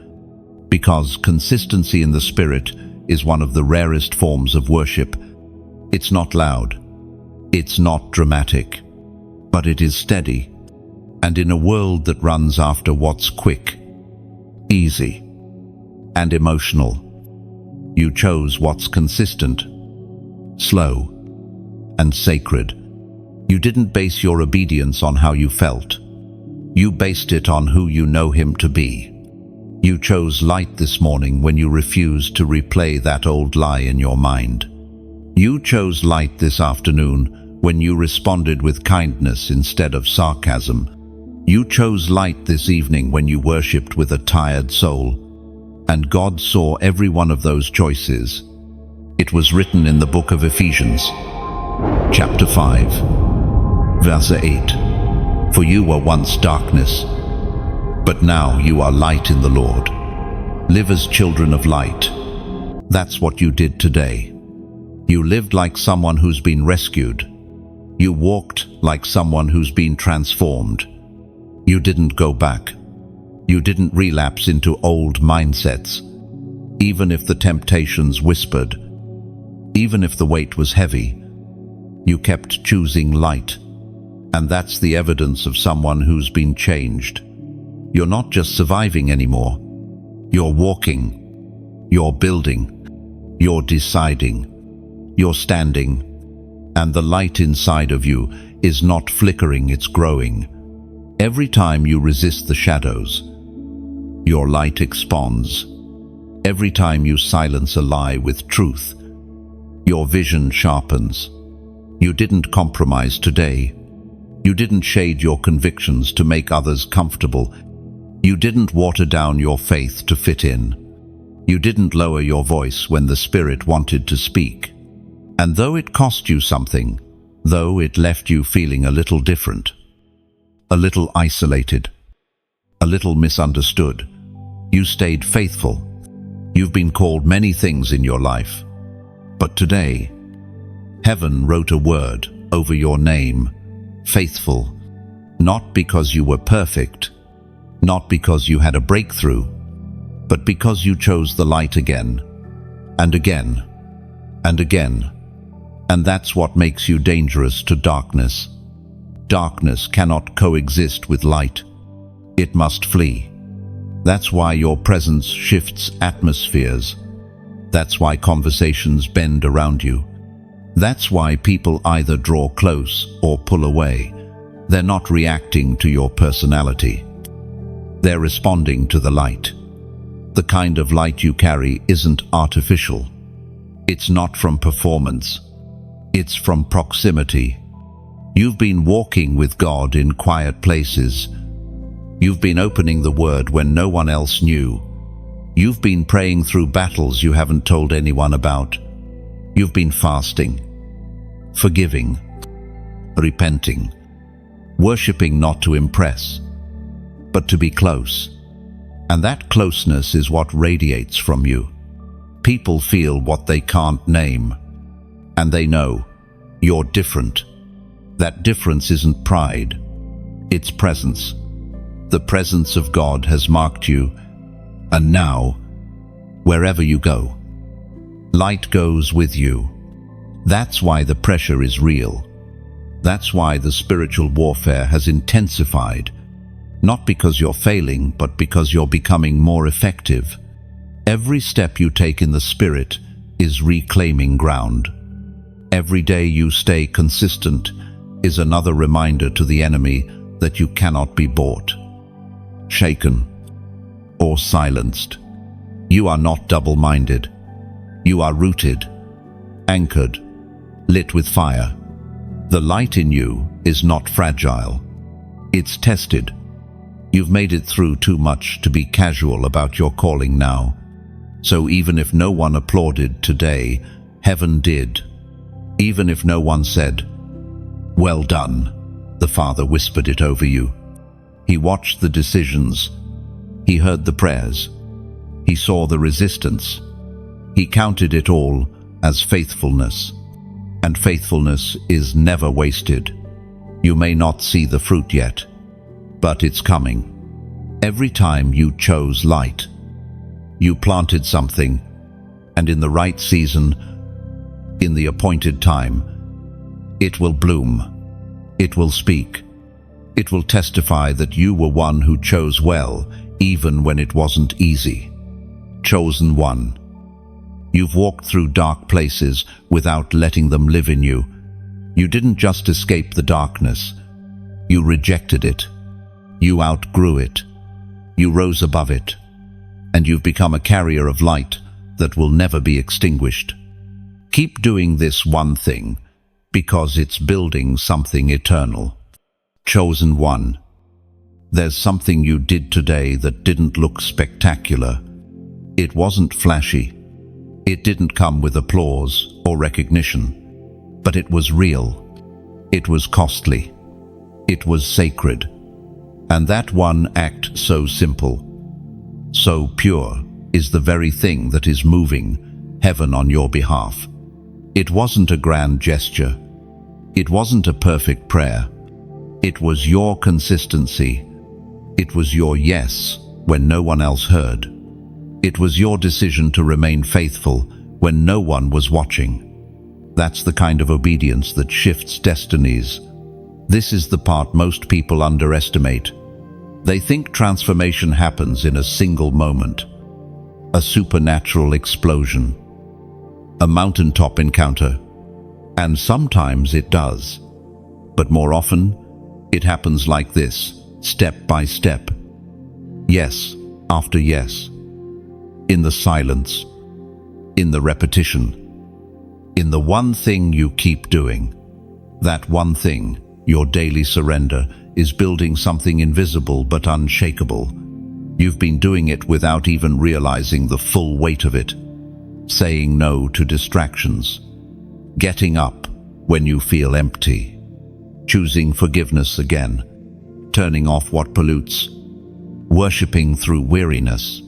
because consistency in the Spirit is one of the rarest forms of worship. It's not loud, it's not dramatic, but it is steady. And in a world that runs after what's quick, easy, and emotional, you chose what's consistent, slow, and sacred. You didn't base your obedience on how you felt. You based it on who you know Him to be. You chose light this morning when you refused to replay that old lie in your mind. You chose light this afternoon when you responded with kindness instead of sarcasm. You chose light this evening when you worshipped with a tired soul. And God saw every one of those choices. It was written in the book of Ephesians, chapter 5, verse 8. For you were once darkness, but now you are light in the Lord. Live as children of light. That's what you did today. You lived like someone who's been rescued. You walked like someone who's been transformed. You didn't go back. You didn't relapse into old mindsets, even if the temptations whispered, even if the weight was heavy. You kept choosing light. And that's the evidence of someone who's been changed. You're not just surviving anymore. You're walking. You're building. You're deciding. You're standing. And the light inside of you is not flickering, it's growing. Every time you resist the shadows, your light expands. Every time you silence a lie with truth, your vision sharpens. You didn't compromise today. You didn't shade your convictions to make others comfortable. You didn't water down your faith to fit in. You didn't lower your voice when the Spirit wanted to speak. And though it cost you something, though it left you feeling a little different, a little isolated, a little misunderstood, you stayed faithful. You've been called many things in your life. But today, heaven wrote a word over your name. Faithful, not because you were perfect, not because you had a breakthrough, but because you chose the light again, and again, and again. And that's what makes you dangerous to darkness. Darkness cannot coexist with light. It must flee. That's why your presence shifts atmospheres. That's why conversations bend around you. That's why people either draw close or pull away. They're not reacting to your personality. They're responding to the light. The kind of light you carry isn't artificial. It's not from performance. It's from proximity. You've been walking with God in quiet places. You've been opening the Word when no one else knew. You've been praying through battles you haven't told anyone about. You've been fasting, forgiving, repenting, worshipping not to impress, but to be close. And that closeness is what radiates from you. People feel what they can't name, and they know you're different. That difference isn't pride, it's presence. The presence of God has marked you, and now, wherever you go, light goes with you. That's why the pressure is real. That's why the spiritual warfare has intensified, not because you're failing, but because you're becoming more effective. Every step you take in the Spirit is reclaiming ground. Every day you stay consistent is another reminder to the enemy that you cannot be bought, shaken, or silenced. You are not double-minded. You are rooted, anchored, lit with fire. The light in you is not fragile. It's tested. You've made it through too much to be casual about your calling now. So even if no one applauded today, heaven did. Even if no one said, "Well done," the Father whispered it over you. He watched the decisions. He heard the prayers. He saw the resistance. He counted it all as faithfulness. And faithfulness is never wasted. You may not see the fruit yet, but it's coming. Every time you chose light, you planted something, and in the right season, in the appointed time, it will bloom. It will speak. It will testify that you were one who chose well, even when it wasn't easy. Chosen one. You've walked through dark places without letting them live in you. You didn't just escape the darkness. You rejected it. You outgrew it. You rose above it. And you've become a carrier of light that will never be extinguished. Keep doing this one thing, because it's building something eternal. Chosen one. There's something you did today that didn't look spectacular. It wasn't flashy. It didn't come with applause or recognition, but it was real. It was costly. It was sacred. And that one act, so simple, so pure, is the very thing that is moving heaven on your behalf. It wasn't a grand gesture. It wasn't a perfect prayer. It was your consistency. It was your yes when no one else heard. It was your decision to remain faithful when no one was watching. That's the kind of obedience that shifts destinies. This is the part most people underestimate. They think transformation happens in a single moment, a supernatural explosion, a mountaintop encounter, and sometimes it does. But more often, it happens like this, step by step. Yes after yes. In the silence, in the repetition, in the one thing you keep doing. That one thing, your daily surrender, is building something invisible but unshakable. You've been doing it without even realizing the full weight of it. Saying no to distractions. Getting up when you feel empty. Choosing forgiveness again. Turning off what pollutes. Worshipping through weariness.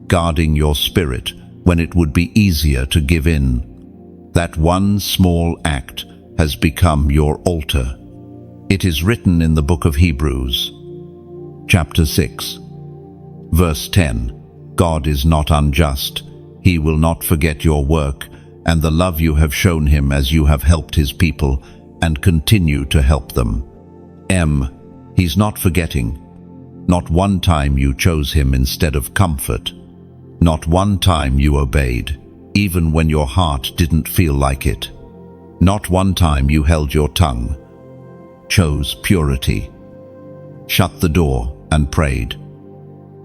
Guarding your spirit when it would be easier to give in. That one small act has become your altar. It is written in the book of Hebrews, chapter 6, verse 10. God is not unjust. He will not forget your work and the love you have shown him as you have helped his people and continue to help them. He's not forgetting. Not one time you chose him instead of comfort. Not one time you obeyed, even when your heart didn't feel like it. Not one time you held your tongue, chose purity, shut the door and prayed,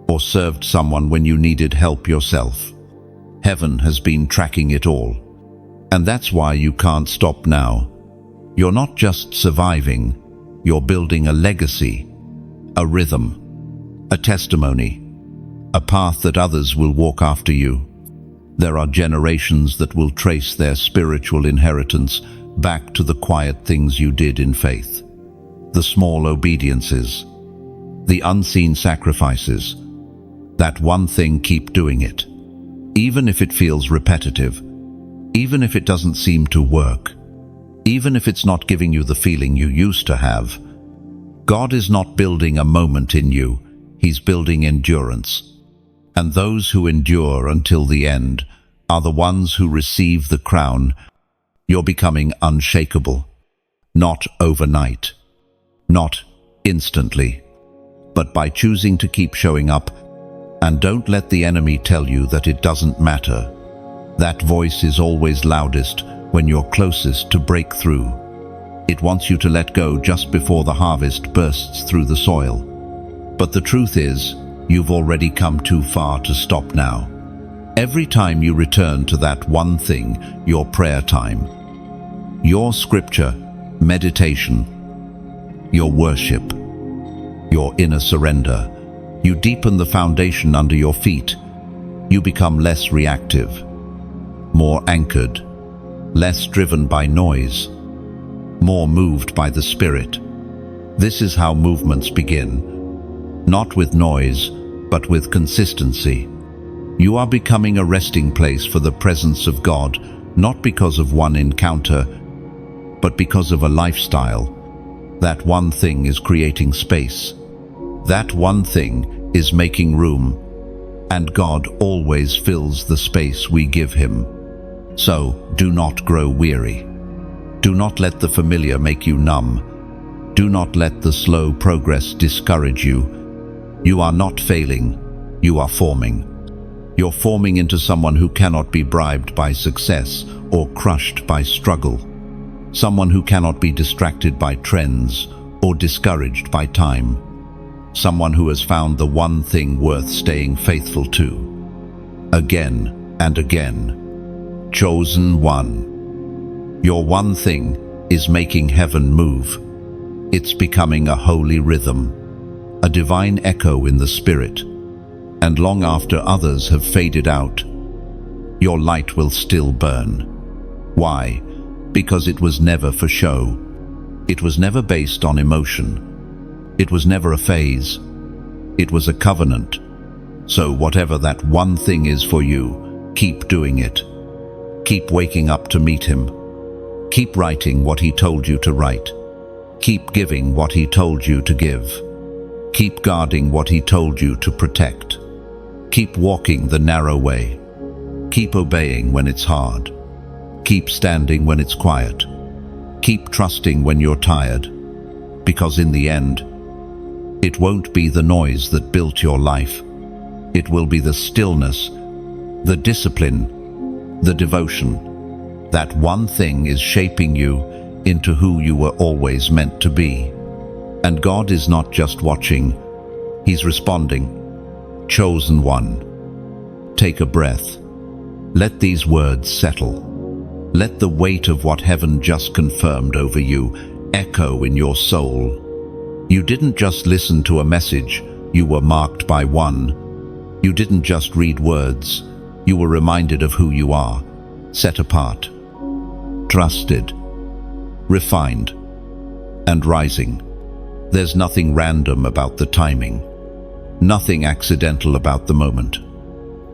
or served someone when you needed help yourself. Heaven has been tracking it all. And that's why you can't stop now. You're not just surviving, you're building a legacy, a rhythm, a testimony, a path that others will walk after you. There are generations that will trace their spiritual inheritance back to the quiet things you did in faith, the small obediences, the unseen sacrifices. That one thing, keep doing it. Even if it feels repetitive, even if it doesn't seem to work, even if it's not giving you the feeling you used to have, God is not building a moment in you, He's building endurance. And those who endure until the end are the ones who receive the crown. You're becoming unshakable, not overnight, not instantly, but by choosing to keep showing up. And don't let the enemy tell you that it doesn't matter. That voice is always loudest when you're closest to breakthrough. It wants you to let go just before the harvest bursts through the soil. But the truth is, you've already come too far to stop now. Every time you return to that one thing, your prayer time, your scripture, meditation, your worship, your inner surrender, you deepen the foundation under your feet. You become less reactive, more anchored, less driven by noise, more moved by the Spirit. This is how movements begin, not with noise, but with consistency. You are becoming a resting place for the presence of God, not because of one encounter, but because of a lifestyle. That one thing is creating space. That one thing is making room. And God always fills the space we give Him. So, do not grow weary. Do not let the familiar make you numb. Do not let the slow progress discourage you. You are not failing. You are forming. You're forming into someone who cannot be bribed by success or crushed by struggle. Someone who cannot be distracted by trends or discouraged by time. Someone who has found the one thing worth staying faithful to. Again and again. Chosen one. Your one thing is making heaven move. It's becoming a holy rhythm, a divine echo in the Spirit. And long after others have faded out, your light will still burn. Why? Because it was never for show. It was never based on emotion. It was never a phase. It was a covenant. So whatever that one thing is for you, keep doing it. Keep waking up to meet Him. Keep writing what He told you to write. Keep giving what He told you to give. Keep guarding what He told you to protect. Keep walking the narrow way. Keep obeying when it's hard. Keep standing when it's quiet. Keep trusting when you're tired. Because in the end, it won't be the noise that built your life. It will be the stillness, the discipline, the devotion. That one thing is shaping you into who you were always meant to be. And God is not just watching, He's responding. Chosen one. Take a breath. Let these words settle. Let the weight of what heaven just confirmed over you echo in your soul. You didn't just listen to a message, you were marked by one. You didn't just read words, you were reminded of who you are, set apart, trusted, refined, and rising. There's nothing random about the timing, nothing accidental about the moment.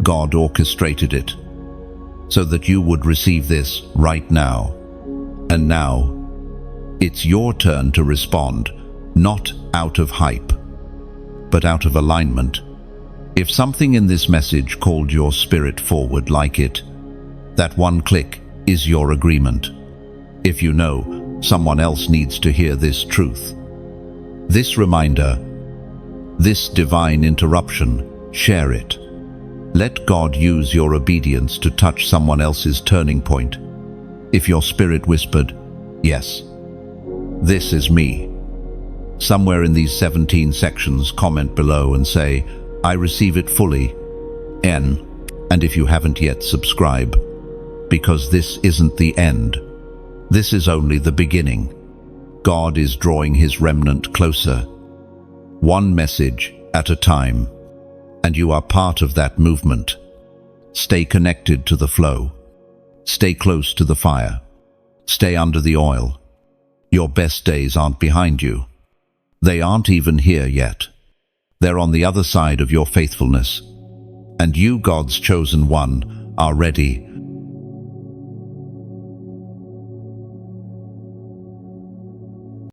God orchestrated it so that you would receive this right now. And now, it's your turn to respond, not out of hype, but out of alignment. If something in this message called your spirit forward like it, that one click is your agreement. If you know someone else needs to hear this truth, this reminder, this divine interruption, share it. Let God use your obedience to touch someone else's turning point. If your spirit whispered, "Yes, this is me," somewhere in these 17 sections, comment below and say, "I receive it fully." And if you haven't yet, subscribe, because this isn't the end. This is only the beginning. God is drawing His remnant closer, one message at a time, and you are part of that movement. Stay connected to the flow. Stay close to the fire. Stay under the oil. Your best days aren't behind you. They aren't even here yet. They're on the other side of your faithfulness. And you, God's chosen one, are ready,